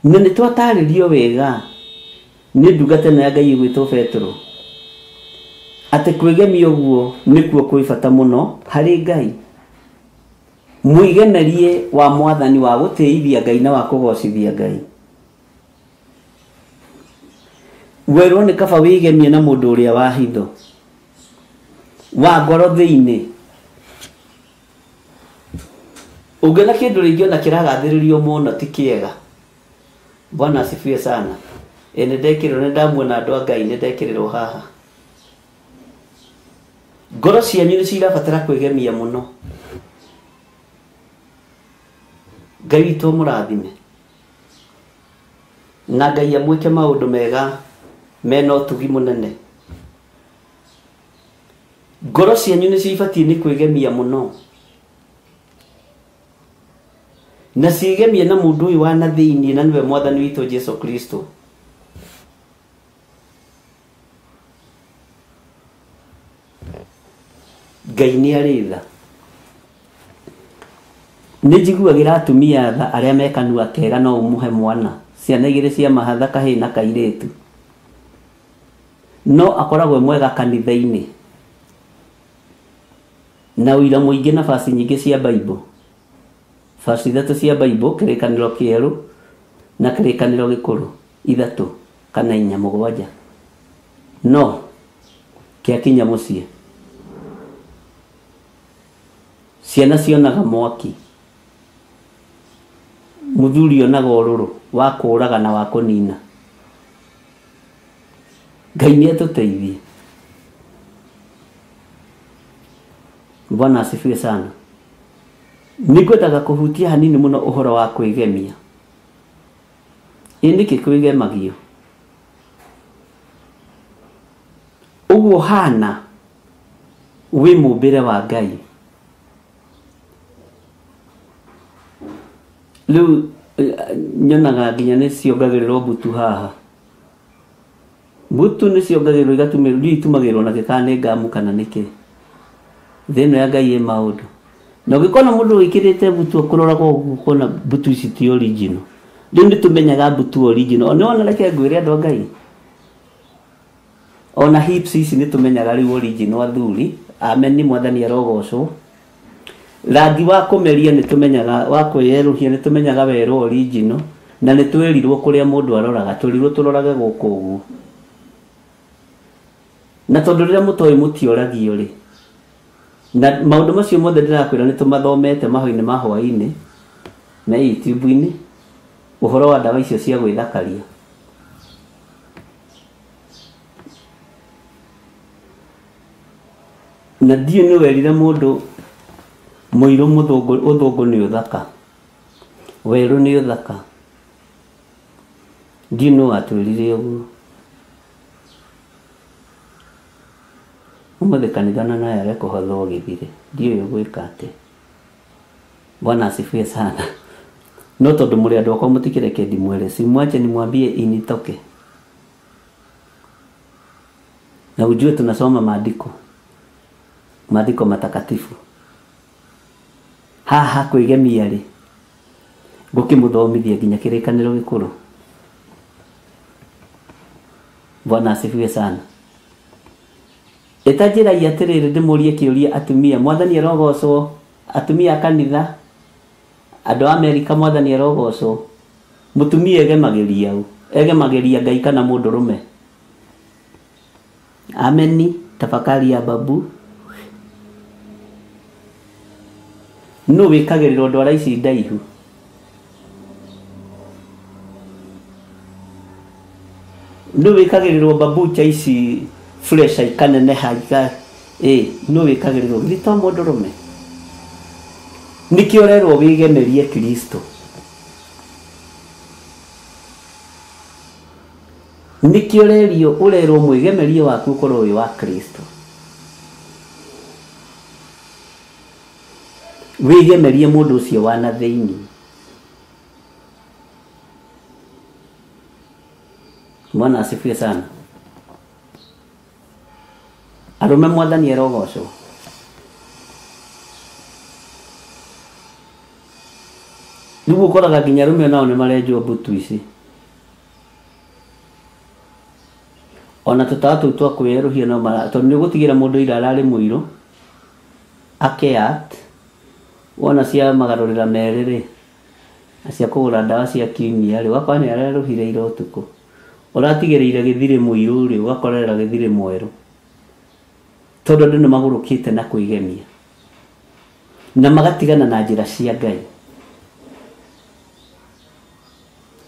na nĩ twataririo wega nĩ ndungata na Ngai gwitwo Petro ati kwigemia uguo nikuo kwi bata muno hari Ngai muigenerie wa Mwathani wa guteithia Ngai na wa kugocithia Ngai werwo ni kaba wigemie na mundu uria wa hitho wa ngoro thiini ungena kindu ringiona kiragathiririo muno ti kiega Bwana asifiwe sana ene ndekirwo ni ndamuona andu a Ngai ni ndekirirwo haha ngoro cianyu nĩ cirabatara kwĩgemia mũno. Ngai witũ mũrathime na Ngai amwĩke maũndũ mega mena ũtugi mũnene. Ngoro cianyu nĩ cibatiĩ nĩ kwĩgemia mũno, na ciĩgemie na mũndũ ũyũ wa na thĩinĩ, na nĩwe Mwathani witũ Jesu Kristo. Ngai nĩ arĩ tha. Nĩ njiguagĩra atumia tha arĩa me kanua kega no ũmũhe mwana, ciana igĩrĩ cia mahatha, kahĩĩ na kairĩtu, no akoragwo mwega kanitha-inĩ na ũira mũingĩ na basi nyingĩ cia Bible, basi 3 cia Bible, kĩrĩkanĩro kĩerũ na kĩrĩkanĩro gĩkũrũ 3 kana 4 7, no kĩakinya mũciĩ ciana cionaga mwaki, mũthuri onaga ũrũrũ wa kũũraga na wa kũnina. Ngai nĩ atũteithie. Bwana asifiwe sana. Nĩngwendaga kũhutia hanini mũno ũhoro wa kwĩgemia. Ĩ nĩkĩ kwĩgemagio? Ũguo hana wĩ mũmbĩre wa Ngai. Rĩu nyonaga nginya nĩ ciongagĩrĩrwo mbutu haha. Mbutu nĩ ciongagĩrĩrwo itumagĩrwo na gĩkana ngamu kana nĩkĩ. Thĩno ya Ngai ĩ maũndũ. Na ũgĩkona mũndũ wĩkĩrĩte mbutu ũkũroragwo ũkona mbutu ici ti original. Rĩu nĩ tũmenyaga mbutu original. Nĩ wona reke ngwĩre andũ a Ngai. Ona hips ici nĩ tũmenyaga rĩu original athuri. Amen, Mwathani arogocwo. Rangi wa kũmeria nĩ tũmenyaga, wa kwĩyeruhia nĩ tũmenyaga werũ original, na nĩ twĩrirwo kũrĩa mũndũ aroraga, tũrirwo tũrorage gũkũ ũguo. Na tondũ rĩrĩa mũtoĩ mũtioragio rĩ, na maũndũ macio mothe ndĩrakwĩra nĩ tũmathomete mahũ-inĩ ma hwaĩ-inĩ na YouTube-inĩ, ũhoro wa ndawa icio cia gwĩthakaria. Na ndiũ nĩ werire mũndũ mũirũ ũthũngũ nĩ ũthaka, werũ nĩ ũthaka. Ndiũ nĩ watwĩrire ũguo. Ũmũthĩ kanitha na naye arekũhotha ũgĩthire, ndiũĩ ũgwĩka atĩ. Bwana asifiwe sana. No tondũ mũrĩ andũ akwa mũtikĩreke ndimwĩre, simwache nimwambie initoke. Na ujue tunasoma maandiko matakatifu. Haha kwĩgemia rĩ, ngũkĩmũthomithia nginya kĩrĩkanĩro gĩkũrũ. Bwana asifiwe sana. Etajĩrai atĩrĩrĩ ndĩmũrie kĩũria atumia, Mwathani arogocwo, atumia a kanitha, andũ a Amerika, Mwathani arogocwo. Mũtumia egemagĩria ũ? Egemagĩria Ngai kana mũndũrũme? Ameni, tafakari ya babu. No wĩkagĩrĩrwo ndwara ici ndaihu? No wĩkagĩrĩrwo babucha ici flesh ikaneneha no wĩkagĩrĩrwo githito mũndũrũme? Nĩkĩo ũrerwo wĩgemerie Kristo. Nĩkĩo ũrerwo mwĩgemerie waku ũkorwo wĩ wa Kristo. Wĩgemerie mũndũ ũcio wa na thĩinĩ. Bwana asifiwe sana. Arũme Mwathani arogocwo. Rĩu ũkoraga nginya arũme nao nĩ marenjwo mbutu ici. Ona tũtawa tũu twa kwĩyeruhia no tondũ nĩ gũtigĩra mũndũ ira ararĩ mũirũ akeat, wona cia magarũrĩra merĩ rĩ, cia kũgũra ndawa cia kiumia rĩ, ũgakora nĩ areruhire ira ũtukũ. Ũratigĩrĩire gĩthirĩ mũirũ rĩ, ũgakorera gĩthirĩ mwerũ, tondũ andũ nĩ magũrũkĩte na kwĩgemia na magatigana na njĩra cia Ngai.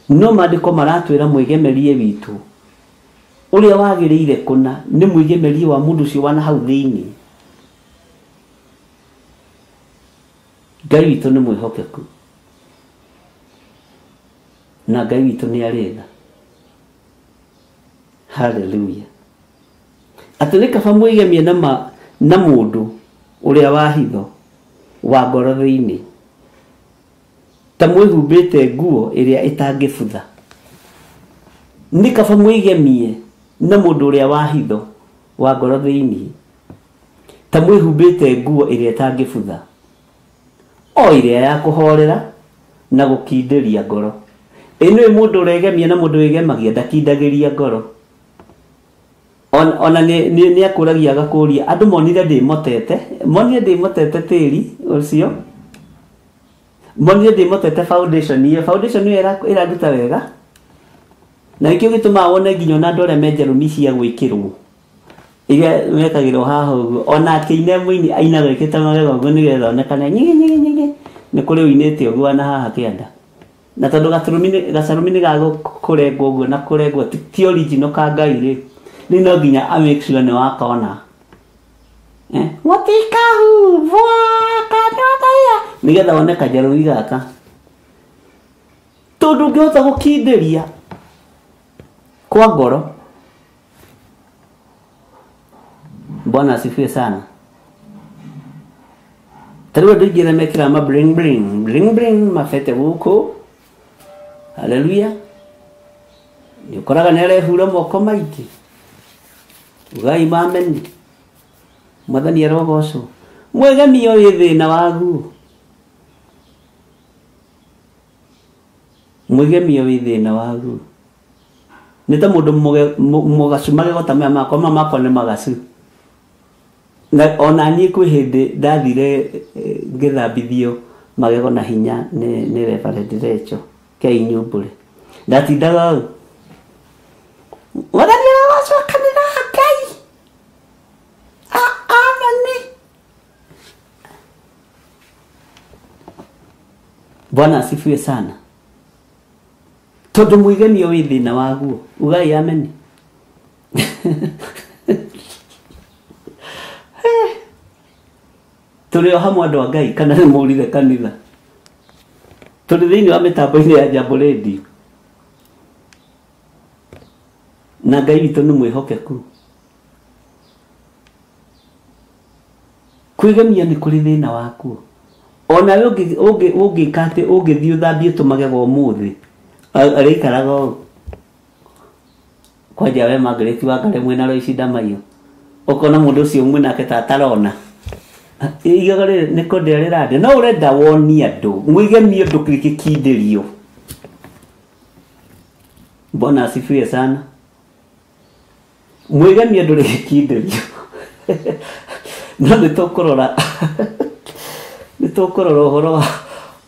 No maandĩko maratwĩra mwĩgemerie witũ ũrĩa wagĩrĩire kũna nĩ mwĩgemerie wa mũndũ ũcio wa na hau thĩinĩ. Ngai witũ nĩ mwĩhokeku na Ngai witũ nĩ arĩ tha. Hallelujah. Atĩ nĩ kaba mwĩgemie na mũndũ ũrĩa wa hitho wa ngoro thĩinĩ, ta mwĩhumbĩte nguo ĩrĩa ĩtangĩbutha. Nĩ kaba mwĩgemie na mũndũ ũrĩa wa hitho wa ngoro thĩinĩ, ta mwĩhumbĩte nguo ĩrĩa ĩtangĩbutha, o ĩrĩa ya kũhorera na gũkindĩria ngoro. Ĩno mũndũ ũregemia na mũndũ wĩgemagia ndakindagĩria ngoro. Ona nĩ akũragia agakũria andũ monire ndĩmotete tĩri ũcio, monire ndĩmotete foundation ĩyo ĩraruta wega, na nĩkĩo gĩtũmaga wone nginya ona andũ arĩa menjerũmi cia gwĩkĩrwo iria mekagĩrwo haha ũguo, ona akĩina mũini aina gwĩkĩte magego ũguo nĩgetha onekane nyinyi nĩ kũrĩ ũinĩte ũguo na haha kĩanda, na tondũ gacarũmi nĩ gagũkũrengwo ũguo na kũrengwo ti original ka Ngai rĩ, nĩ no nginya make sure nĩ wakona mũtikahubwo kanotaya nĩgetha one kajarũi gaka, tondũ ũngĩhota gũkindĩria kwa ngoro. Bwana asifiwe sana. Tarĩu andũ aingĩ mekĩra ma bling bling mabete gũkũ. Haleluya. Nĩ ũkoraga nĩ arehura moko maingĩ. Ugai mameni. Mwathani arogocwo. Mwĩgemie wĩ thĩna waguo. Mwĩgemie wĩ thĩna waguo. Nĩ ta mũndũ mũgacu magego ta maya makwa nĩ magacu. Na ona niĩ kwĩ hĩndĩ ndathire ngĩthambithio magego na hinya nĩ Reverend Rachel Kei Nyumbũrĩ. Ndatindaga Mwathani arogocwo kanitha Ngai. Ameni. Bwana asifiwe sana. Tondũ mwĩgemie wĩ thĩna waguo. Ugai ameni. Tũrĩ o hamwe andũ a Ngai kana nĩ mũrire kanitha. Tũrĩ thĩinĩ wa mĩtambo-inĩ ya Jambo Radio. Na Ngai witũ nĩ mwĩhokeku. Kwĩgemia nĩ kũrĩ thĩna waku. Ona ũngĩka atĩ ũngĩthiĩ ũthambie tũmagego ũmũthĩ arĩikaraga ũũ. Kwanja we Margaret Wangari mwĩna Loicinda Maiyo. Ũkona mũndũ ũcio ũmwe nake ta atarona. Igaga rĩrĩ nĩ kũndĩa rĩrandĩ. No ũrenda wonie andũ. Mwĩgemie ũndũ gĩkindĩrio. Bwana asifiwe sana. Mwĩgemie ũndũ gĩkindĩrio. No nĩtũkũrora ũhoro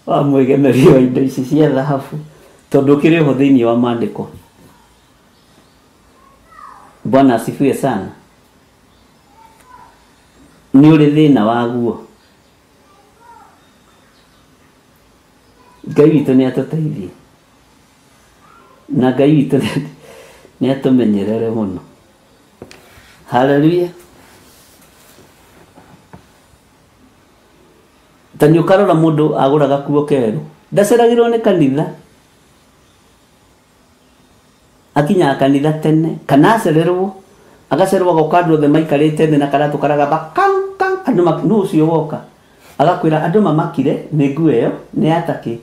wa mwĩgemerio wa indo ici cia thahabu. Tondũ kĩrĩ ho thĩinĩ wa maandĩko. Bwana asifiwe sana. Nĩ ũrĩ thĩna waguo. Ngai witũ nĩ atũteithie. Na Ngai witũ nĩ atũmenyerere mũno. Hallelujah. Tani ũkarora mũndũ agũraga kuo kerũ. Ndaceragĩrwo nĩ kanitha. Akinya kanitha tene kana acererwo agacererwo gũkandwo the maikarĩte thĩ na karatu karagamba andũ nũ ũcio woka agakwĩra andũ mamakire nĩ nguo ĩyo nĩ atake.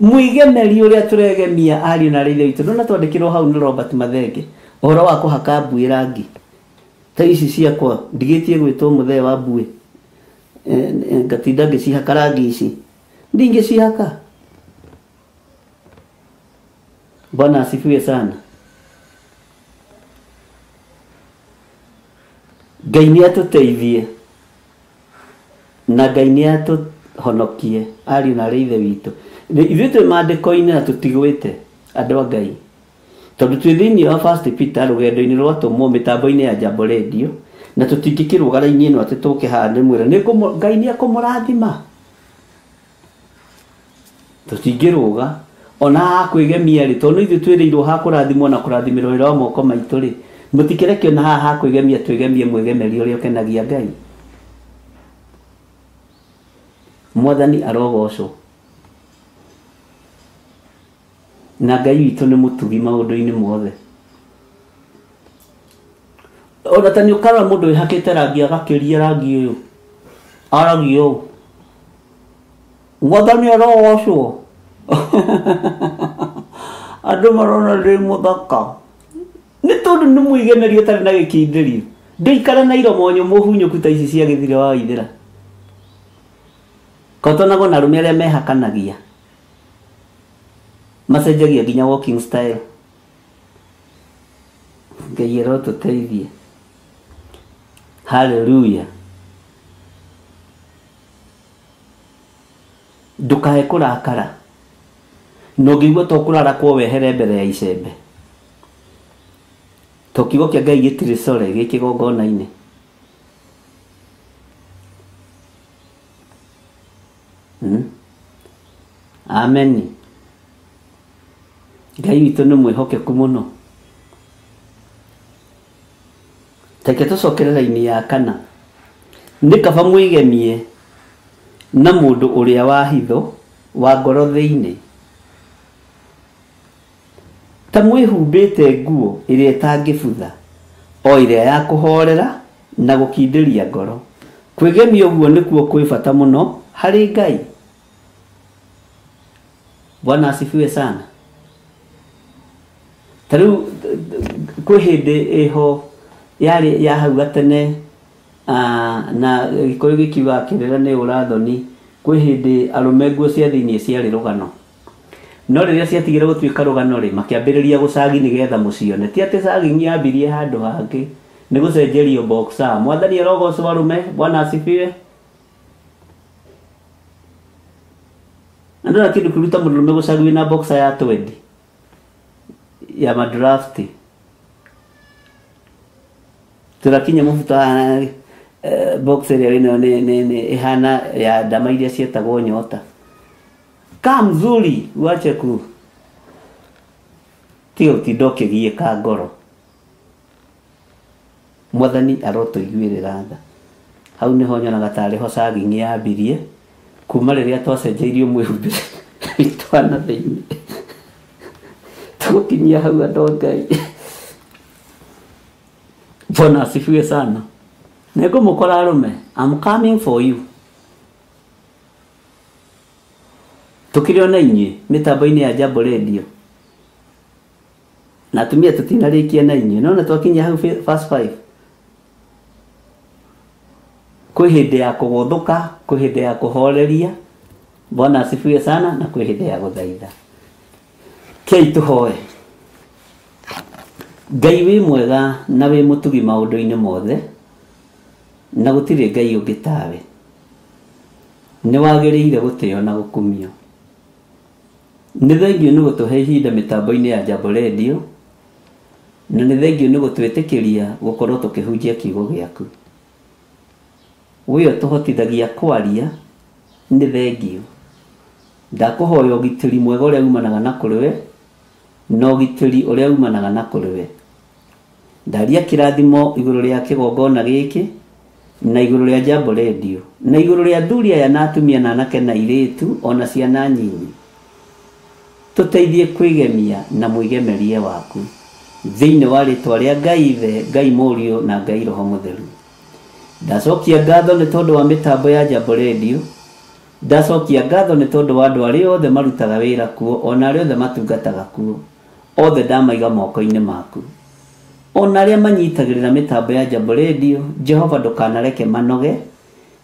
Mwĩgemeri ũrĩa tũregemia ariũ na aithe witũ ndona twandĩkĩrwo hau nĩ Robert Mathenge ũhoro wa kũhaka mbuĩ rangi ta ici ciakwa ndigĩtie gwĩtwo mũthee wa mbuĩ ngatinda ngĩcihaka rangi ici ndingĩcihaka. Bwana asifiwe sana. Ngai nĩ atũteithie na Ngai nĩ atũhonokie ariũ na aithe witũ. Ithuĩ twĩ maandĩko-inĩ na tũtigwĩte andũ a Ngai. Tondũ twĩ thĩinĩ wa First Peter rũgendo-inĩ rwatũmwo mĩtambo-inĩ ya Jambo Radio na tũtingĩkĩrũga raini ĩno atĩ tũke haha ndĩmwĩre Ngai nĩ akũmũrathima. Tũtingĩrũga ona haha kwĩgemia rĩ tondũ ithuĩ twĩrĩirwo ha kũrathimwo na kũrathimĩrwo wĩra wa moko maitũ rĩ. Mũtikĩrekio na haha kwĩgemia twĩgemie mwĩgemeri ũrĩa ũkenagia Ngai. Mwathani arogocwo. Na Ngai witũ nĩ mũtugi maũndũ-inĩ mothe. Ona ta nĩ ũkarora mũndũ wĩhakĩte rangi agakĩria rangi ũyũ aragia ũũ, Mwathani arogocwo. Andũ marona ndĩ mũthaka nĩ tondũ nĩ mwĩgenerio ũtarĩ na gĩkindĩrio. Ndĩikare na iromo nyũmũ hunyũku ta ici cia gĩthire wa Waithĩra. Kotonagwo na arũme arĩa mehakanagia macenjagia nginya walking style. Ngai arotũteithie. Hallelujah. Ndukae kũrakara. No ngĩigua to kũrarakwo wehere mbere ya icembe. To kiugo kĩa Ngai gĩtirĩ core gĩkĩgongona-inĩ. Amen. Ngai witũ nĩ mwĩhokeku mũno. Teke tũcokere raini ya 4. Nĩ kaba mwĩgemie na mũndũ ũrĩa wa hitho wa ngoro thĩinĩ. Ta mwĩhumbĩte nguo ĩrĩa ĩtangĩbutha, o ĩrĩa ya kũhorera na gũkindĩria ngoro. Kwĩgemia ũguo nĩkuo kwĩ bata mũno harĩ Ngai. Bwana asifiwe sana. Tarĩu kwĩ hĩndĩ ĩho yarĩ ya hau gatene, na gĩkũyũ gĩkiuga kĩrĩra nĩ ũrathoni. Kwĩ hĩndĩ arũme nguo cia thĩinĩ ciarĩ rũgano, no rĩrĩa ciatigire gũtuĩka rũgano rĩ, makĩambĩrĩria gũcagi nĩgetha mũcione. Ti atĩ cagi yambirie handũ hangĩ, nĩ gũcenjerio boxer. Mwathani arogocwo arũme. Bwana asifiwe. Andũ na kĩndũ kĩruta mũndũrũme gũcagi wĩna boxer ya 20 ya madraft. Tũrakinya mũbuta boxer ĩrĩa wĩna nĩ ihana ya ndama iria cietagwo nyota. Kama mzuri uache ku tio tidoke gieka ngoro. Mwathani arotũiguĩrĩra tha. Hau nĩho nyonaga tarĩ ho cagi yambirie kuma rĩrĩa twacenjeirio mwĩhumbĩre twana thĩinĩ. Tũkinyia hau andũ Ngai. Bwana asifiwe sana. Nĩngũmũkora arũme. I'm coming for you. Tukĩrĩ ona inyuĩ mĩtambo-inĩ ya Jambo Radio. Na atumia tũtinarĩkia na inyuĩ. No twakinya hau verse 5. Kwĩ hĩndĩ ya kũgũthũka, kwĩ hĩndĩ ya kũhoreria. Bwana asifiwe sana. Na kwĩ hĩndĩ ya gũthaitha. Kei tũhoe. Ngai wĩ mwega na wĩ mũtugi maũndũ-inĩ mothe, na gũtirĩ Ngai ũngĩ tawe. Nĩ wagĩrĩire gũtĩo na gũkumio. Nĩ thengio nĩ gũtũhe ihinda mĩtambo-inĩ ya Jambo Radio, na nĩ thengio nĩ gũtwĩtĩkĩria gũkorwo tũkĩhunjia kiugo gĩaku. Wĩyo tũhotithagia kwaria, nĩ thengio. Ndakũhoya ũgitĩri mwega ũrĩa umanaga na kũrĩ we, na ũgitĩri ũrĩa umanaga na kũrĩ we. Ndaria kĩrathimo igũrũ rĩa kĩgongona gĩkĩ, na igũrũ rĩa Jambo Radio, na igũrũ rĩa athuri aya na atumia na anake na airĩtu ona ciana nyinyi. Tũteithie kwĩgemia na mwĩgemerie waku thĩinĩ wa rĩtwa rĩa Ngai Ithe, Ngai Mũriũ na Ngai Roho Mũtheru. Ndacokia ngatho nĩ tondũ wa mĩtambo ya Jambo Radio. Ndacokia ngatho nĩ tondũ wa andũ arĩa othe marutaga wĩra kuo, ona arĩa othe matungataga kuo, othe ndamaiga moko-inĩ maku. Ona arĩa manyitagĩrĩra mĩtambo ya Jambo Radio, Jehova ndũkanareke manoge,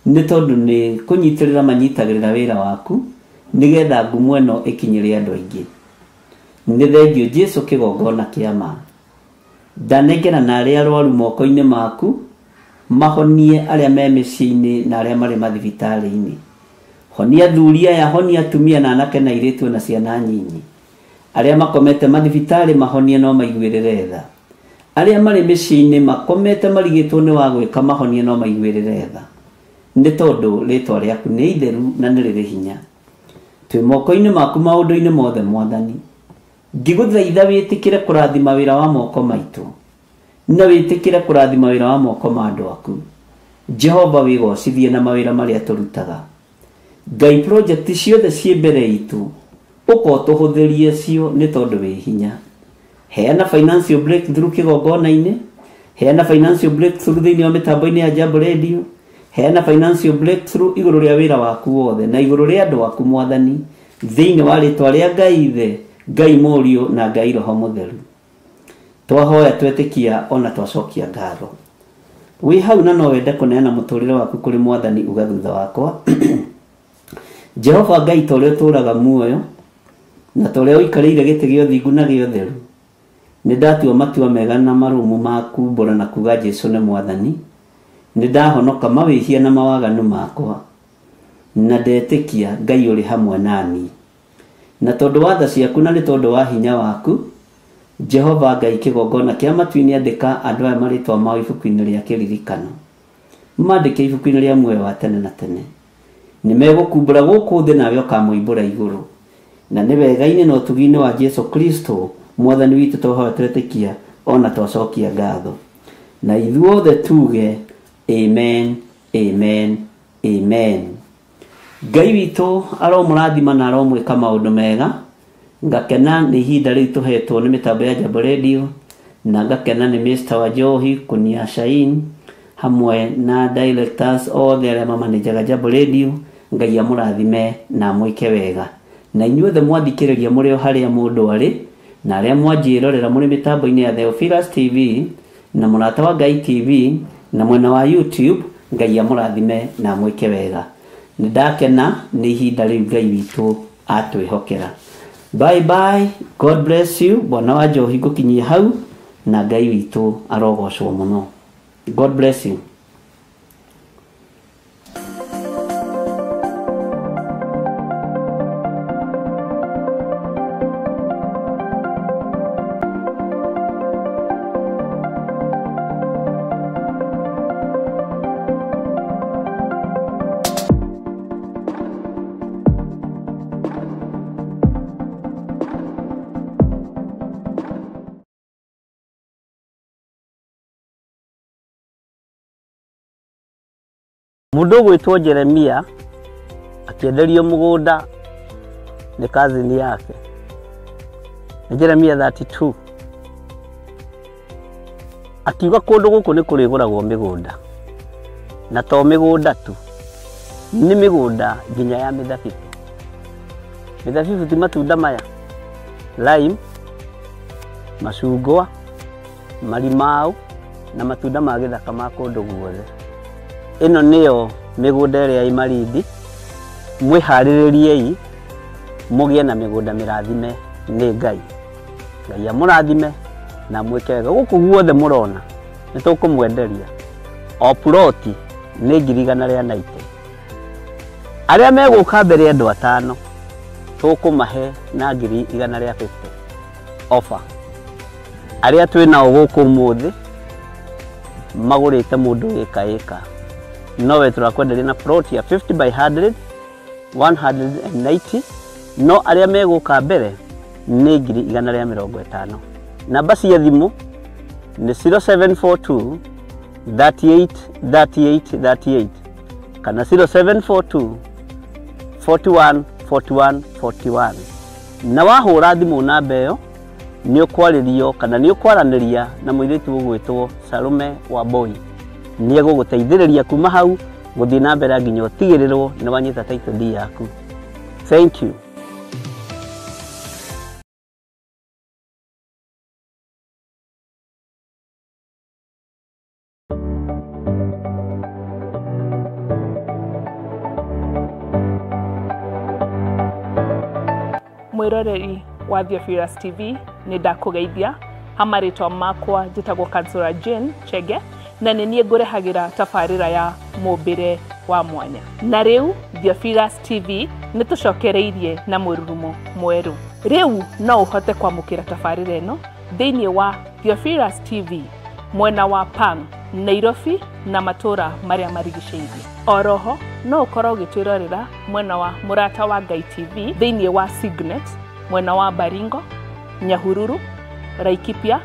nĩ tondũ nĩ kũnyitĩrĩra manyitagĩrĩra wĩra waku, nĩgetha ngumo ĩno ĩkinyĩre andũ aingĩ. Nĩ thengio Jesũ kĩgongona kĩa ma. Ndanengera na arĩa arwaru moko-inĩ maku, mahonie arĩa me mĩciĩ-inĩ na arĩa marĩ mathibitarĩ-inĩ. Honia athuri aya, honia atumia na anake na airĩtu na ciana nyinyi. Arĩa makomete mathibitarĩ mahonie no maiguĩrĩre tha. Arĩa marĩ mĩciĩ-inĩ makomete marigĩtwo nĩ wa gwĩka mahonie no maiguĩrĩre tha. Nĩ tondũ rĩtwa rĩaku nĩ itheru na nĩ rĩrĩ hinya. Twĩ moko-inĩ maku maũndũ-inĩ mothe Mwathani. Ngĩgũthaitha wĩtĩkĩre kũrathima wĩra wa moko maitũ, na wĩtĩkĩre kũrathima wĩra wa moko ma andũ aku. Jehova wĩgocithie na mawĩra marĩa tũrutaga. Ngai project ciothe cie mbere itu ukotuhuthirie cio ni tondu wi hinya. Heana financial breakthrough kigongona-ini, heana financial breakthrough thiini wa mitambo-ini ya Jambo Radio, heana financial breakthrough iguru ria wira waku wothe na iguru ria andu aku Mwathani thiini wa ritwa ria Ngai Ithe, Ngai Murio na Ngai Roho Mutheru. Twahoya twetikia ona twacokia ngatho. Wi hau na no wende kuneana muturire waku kuri Mwathani uga thutha wakwa. Jehova Ngai tore turaga muoyo na tore uikarire gite gio thingu na gio theru. Ni ndatua matua mega na marumu maku mbura na kuga Jesu ne Mwathani. Ni ndahonoka mawihia na mawaganu makwa. Na ndetikia Ngai uri hamwe nani. Na tondu wa tha ciaku na ni tondu wa hinya waku, Jehova Ngai kigongona kia matu-ini andika andu aya maritwa mao ibuku-ini ria kiririkano. Mandike ibuku-ini ria muoyo wa tene na tene. Nimegukumbura guku thi nawe ukamuimbura iguru. Na ni wega-ini na utugi-ini wa Jesu Kristo Mwathani witu twahoya twetikia ona twacokia ngatho. Na ithuothe tuge amen, amen, amen. Ngai witu aromurathima na aromwika maundu mega. Ngakena ni ihinda riu tuhetwo ni mitambo ya Jambo Radio, na ngakena ni Mr. Wajohi Kunia Shain hamwe na directors othe aria mamanajaga Jambo Radio. Ngai amurathime na mwike wega. Na inyuothe mwathikiriria muri o haria mundu ari, na aria mwanjirorera muri mitambo-ini ya Theophilus TV na Murata wa Ngai TV na mwena wa YouTube. Ngai amurathime na mwike wega. Nindakena ni ihinda riu Ngai witu atwihokera. Bye bye, God bless you. Bwana wa Njohi gukinyia hau na Ngai witu arogocwo muno. God bless you. Mundu gwitwo Jeremia akienderio mugunda ni kazini yake. Ni Jeremia 32. Akiuga kundu guku ni kuriguragwo migunda. Na to migunda tu, ni migunda nginya ya mithabibu. Mithabibu ti matunda maya, lime, macungwa, marimau na matunda ma githaka ma kundu guothe. Ino niyo migunda ria imarindi. Mwihaririei mugie na migunda mirathime ni Ngai. Ngai amurathime na mwike wega. Guku guothe murona ni tukumwenderia o ploti ni 190. Aria meguka mbere andu 5 tukumahe na 150 offer. Aria twina guku muthi magurite mundu eka nowe turakwenderia na plot ya 50 by 100 190. No aria meguka mbere ni 150. Namba cia thimu ni 0742 38 38 38 kana 0742 41 41 41. Na wahura thimu namba iyo ni ukwaririo kana ni ukwaraniria na muiritu ugwitwo Salome Wambui. Ni eguguteithiriria kuma hau guthii na mbere nginya utigirirwo ni wanyita title deed yaku. Thank you. Mwiroreri wa Theophilus TV ni ndakugeithia. Hamaritwa makwa njitagwo Kansura Jane Chege na ninie ngurehagira tafarira ya mumbire wa mwanya. Na riu Theophilus TV ni tucokereirie na mururumo mweru. Riu no uhote kwamukira tafarira ino thiini wa Theophilus TV mwena wa Pang, Nairobi na matura maria marigiceirie. Oroho no ukorwo ugitwirorera mwena wa Murata wa Ngai TV thiini wa Signet mwena wa Baringo, Nyahururu, Laikipia,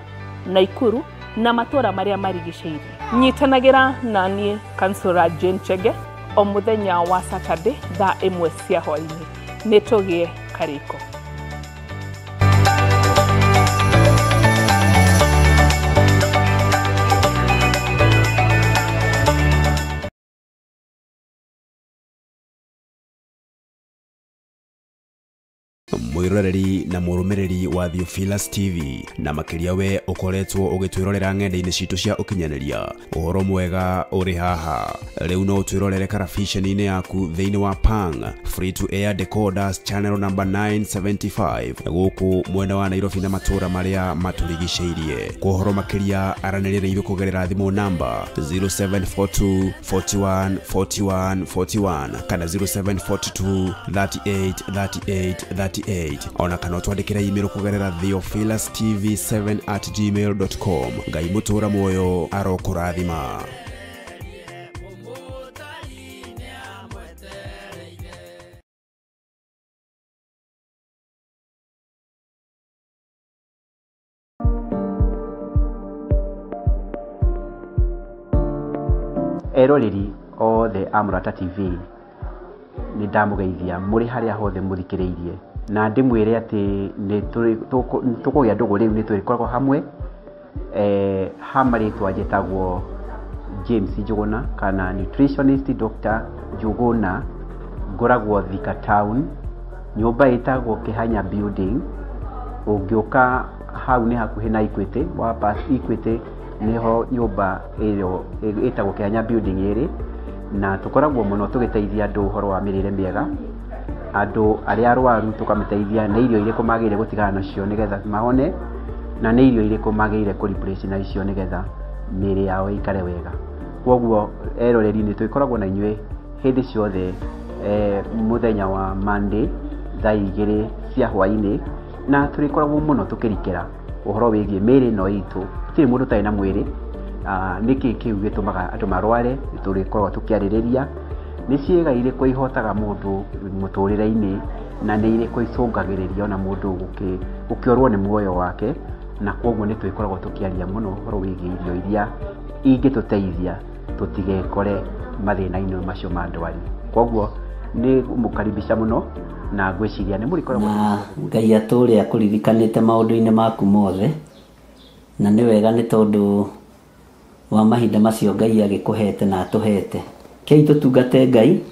Naikuru na matura maria marigiceirie. Nyitanagira nani Kansura Jane Chege o muthenya wa Saturday thaa 1 cia hwaini. Nitugie kariko. Mwiroreri na murumiriri wa Theophilus TV na makiria we ukoretwo ugitwirorera ng'enda-ini citu cia ukinyaniria uhoro mwega uri haha riu no twirorere karabiceni-ini yaku thiini wa Pang free to air decoders channel number 975 guku mwena wa Nairobi na matura maria maturigiceirie kuhoro makiria aranirire iru kugerera thimu namba 0742 41 41 41 kana 0742 38 38 38 ona kana twandikira email kugerera theophilustv7@gmail.com ngai mutura moyo arokurathima. Eroreri othe Amurata TV ni ndamugeithia muri haria hothe muthikiriirie na ndimwire ati ni tukugia ndugu riu ni turikoragwo hamwe hamaritwa jetagwo James Njuguna kana nutritionist Dr. Njuguna ngoragwo Thika Town nyumba itagwo Kihanya Building ungioka hau ni hakuhi na Equity wa pass Equity niho nyumba iyo itagwo Kihanya Building iri na tukoragwo muno tugiteithia andu uhoro wa mirire miega andu aria arwaru tukamiteithia na irio iriku magire gutigana nacio nigetha mahone na ni irio iriku magire ku replace na icio nigetha miri yao ikare wega. Koguo eroreri ni tuikoragwo na inywe hindi ciothe muthenya wa Monday thaa 2 cia hwaini na turikoragwo muno tukirikira uhoro wigie miri no itu tiri mundu tai na mwiri niki kiu gitumaga andu marware turikoragwo tukiaririria ni ciega iriku ihotaga mundu muturire-ini na ni iriku icungagiriria ona mundu ukiorwo ni muoyo wake na koguo ni twikoragwo tukiaria muno horo wigie irio iria ingituteithia tutigekore mathina-ini macio ma ndwari. Koguo ni mukaribisha muno na gwiciria ni murikoragwo ngai aturi akuririkanite maundu-ini maku mothe na ni wega ni tondu wa mahinda macio ngai agikuhete na atuhete kei tutungate ngai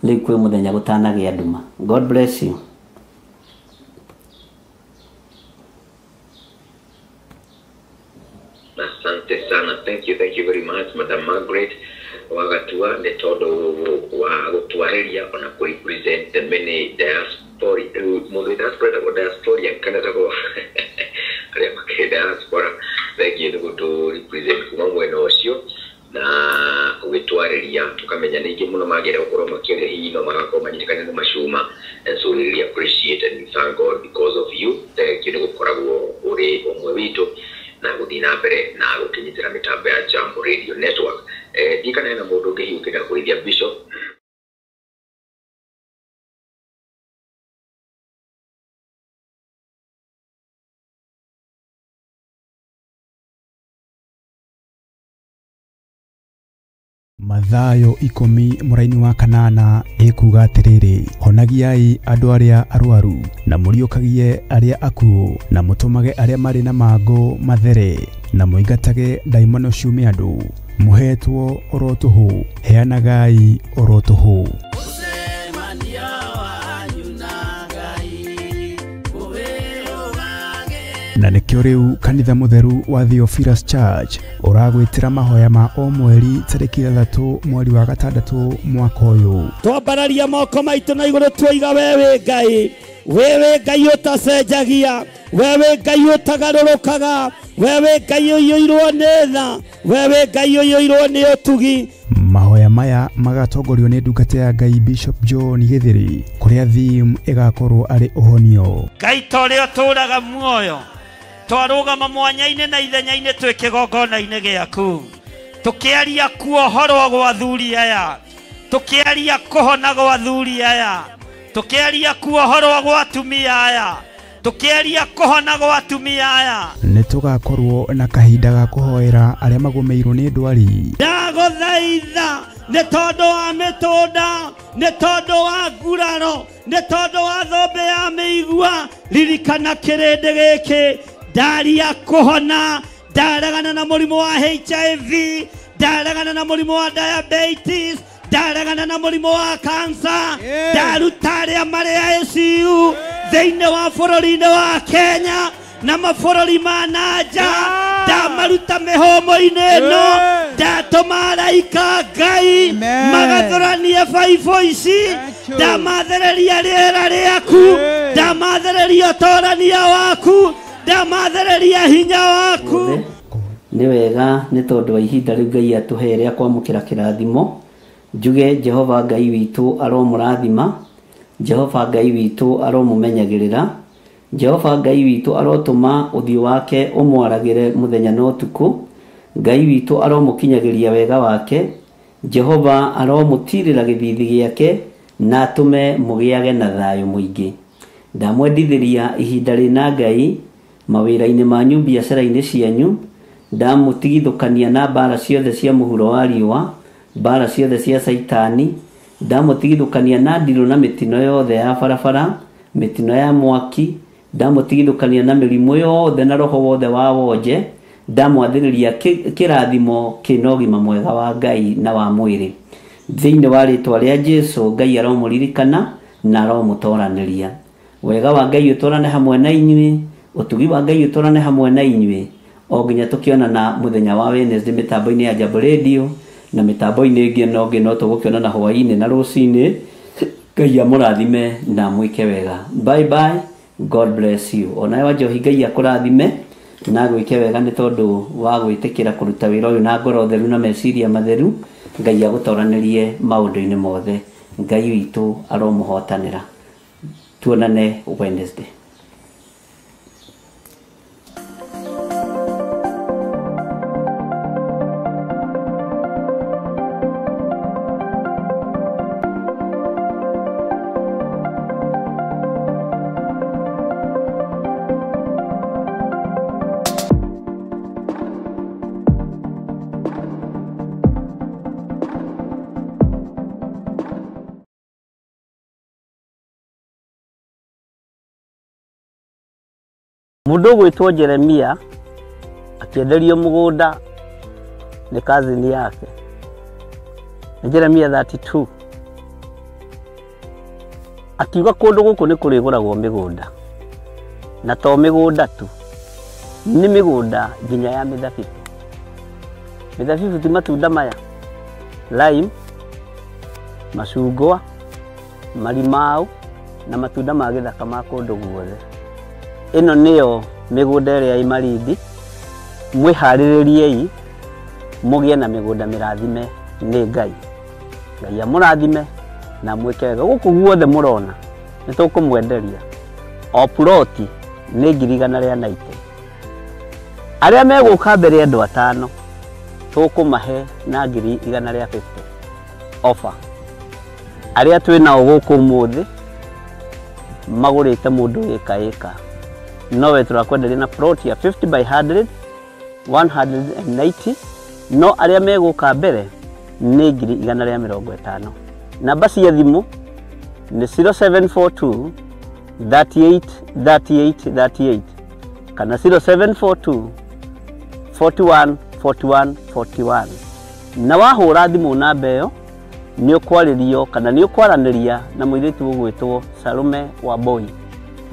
riu kwi muthenya gutanagia nduma. God bless you. Asante sana, thank you very much Madam Margaret wagatua ni tondu wa gutwareria ona ku represent the many diaspora mundu diaspora kana tako aria makire diaspora thank you to represent kuma mwena ucio na kugitwareria tukamenya ningi muno magire gukorwo makiria hino magakorwo manyikane no mashuma and so we really appreciate and thank God because of you. Thank you gukoragwo uri omwe witu na guthina mbere na gukinyitira mitambo ya Jambo Radio Network. Dikana na mundu ngi ukida kurithia Bishop Mathayo 10 muraini wa kanana ikuga atiriri honagiai andu aria arwaru na muriukagie aria akuo na mutumage aria mari na mango mathere na muingatage daimono ciume andu muhetwo orotuhu heanagai orotuhu. Na nikio riu kanitha mutheru wa Theophilus Church uragwitira mahoya ma o mweri tariki 3 mweri wa 6 mwaka uyu. Twambararia moko maitu na iguru twiga wewe ngai utacenjagia, wewe ngai utagarurukaga, wewe ngai uyoirwo ni tha, wewe ngai uyoirwo ni utugi. Mahoya maya magatongorio ni ndungata ya Ngai Bishop John Githiri kuria theme igakorwo ari uhonio. Ngai tore uturaga muoyo twarugama mwanya-ini na ithenya-ini twi kigongona-ini giaku tukiaria kuohorwo gwa athuri aya, tukiaria kuhona gwa athuri aya, tukiaria kuohorwo gwa atumia aya, tukiaria kuhona gwa atumia aya. Nitugakorwo na kahinda ga kuhoera aria magumeirwo ni ndwari. Ndaguthaitha nĩ tondũ wa mĩtũnda, nĩ tondũ wa nguraro, nĩ tondũ wa thũmbĩ ya mĩigua. Ririkana kĩrĩndĩ gĩkĩ, ndaria kũhona, ndaregana na mũrimũ wa HIV, ndaregana na mũrimũ wa diabetes, ndaregana na mũrimũ wa cancer, ndaruta arĩa marĩ ICU thĩinĩ wa bũrũri-inĩ wa Kenya na mabũrũri ma nanja, ndamaruta mĩhũmũ-inĩ ĩno, ndatũma araika Ngai magathũranie baibũ ici, ndamathereria rĩera rĩaku, ndamathereria ũtorania waku, ndamathereria hinya waku. Nĩ wega nĩ tondũ wa ihinda rĩu Ngai atũhe rĩa kwamũkĩra kĩrathimo, njuge Jehova Ngai witũ aromũrathima, Jehova Ngai witũ aromũmenyagĩrĩra, Jehova Ngai witũ arotũma ũthiũ wake ũmwaragĩre mũthenya na ũtukũ, Ngai witũ aromũkinyagĩria wega wake, Jehova aromũtirĩra gĩthithi gĩake na atũme mũgĩage na thayũ mũingĩ. Ndamwendithĩria ihinda rĩna Ngai mawĩra-inĩ manyu, biacara-inĩ cianyu, ndamũtigithũkania na mbara ciothe cia mũhuro wa riũa, mbara ciothe cia Saitani, ndamũtigithũkania na ndiro na mĩtino yothe ya barabara, mĩtino ya mwaki, ndamũtigithũkania na mĩrimũ yothe na roho wothe wa wonje, ndamwathĩrĩria kĩrathimo kĩna ũgima mwega wa Ngai na wa mwĩrĩ. Thĩinĩ wa rĩtwa rĩa Jesũ, Ngai aromũririkana na aromũtoranĩria. Wega wa Ngai ũtũrane hamwe na inyuĩ, ũtugi wa Ngai ũtũrane hamwe na inyuĩ, o nginya tũkĩonana mũthenya wa Wednesday mĩtambo-inĩ ya Jambo Radio na mĩtambo-inĩ ĩngĩ no tũgũkĩonana hwaĩ-inĩ na rũcinĩ. Ngai amũrathime na mwĩke wega. Bye bye, God bless you. Onawe Wanjohi, Ngai akũrathime na gwĩke wega nĩ tondũ wa gwĩtĩkĩra kũruta wĩra ũyũ na ngoro theru na meciria matheru. Ngai agũtoranĩrie maũndũ-inĩ mothe. Ngai witũ aromũhotanĩra. Tuonane Wednesday. Mũndũ gwĩtwo Jeremia akĩenderio mũgũnda nĩ kazini yake. Nĩ Jeremia 32. Akiuga kũndũ gũkũ nĩ kũrĩgũragwo mĩgũnda. Na to mĩgũnda tu, nĩ mĩgũnda nginya ya mĩthabibũ. Mĩthabibũ ti matunda maya, lime, macungwa, marimau na matunda ma gĩthaka ma kũndũ guothe. Ĩno nĩyo mĩgũnda ĩrĩa ĩ Malindi. Mwĩharĩrĩriei mũgĩe na mĩgũnda mĩrathime nĩ Ngai. Ngai amũrathime na mwĩke wega. Gũkũ guothe mũrona nĩ tũkũmwenderia. O ploti nĩ 190. Arĩa megũka mbere andũ 5 tũkũmahe na 150 offer. Arĩa twĩnao gũkũ ũmũthĩ magũrĩte mũndũ ĩka. Nowe turakwenderia na plot ya 50 by 100, 190. No arĩa megũka mbere nĩ 150. Namba cia thimũ nĩ 0742 38 38 38 kana 0742 41 41 41. Na wahũra thimũ namba ĩyo nĩ ũkwarĩrio kana nĩ ũkwaranĩria na mũirĩtu ũgwĩtwo Salome Wamboi.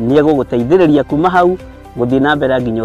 Nĩ egũgũteithĩrĩria kuma hau gũthiĩ na mbere nginya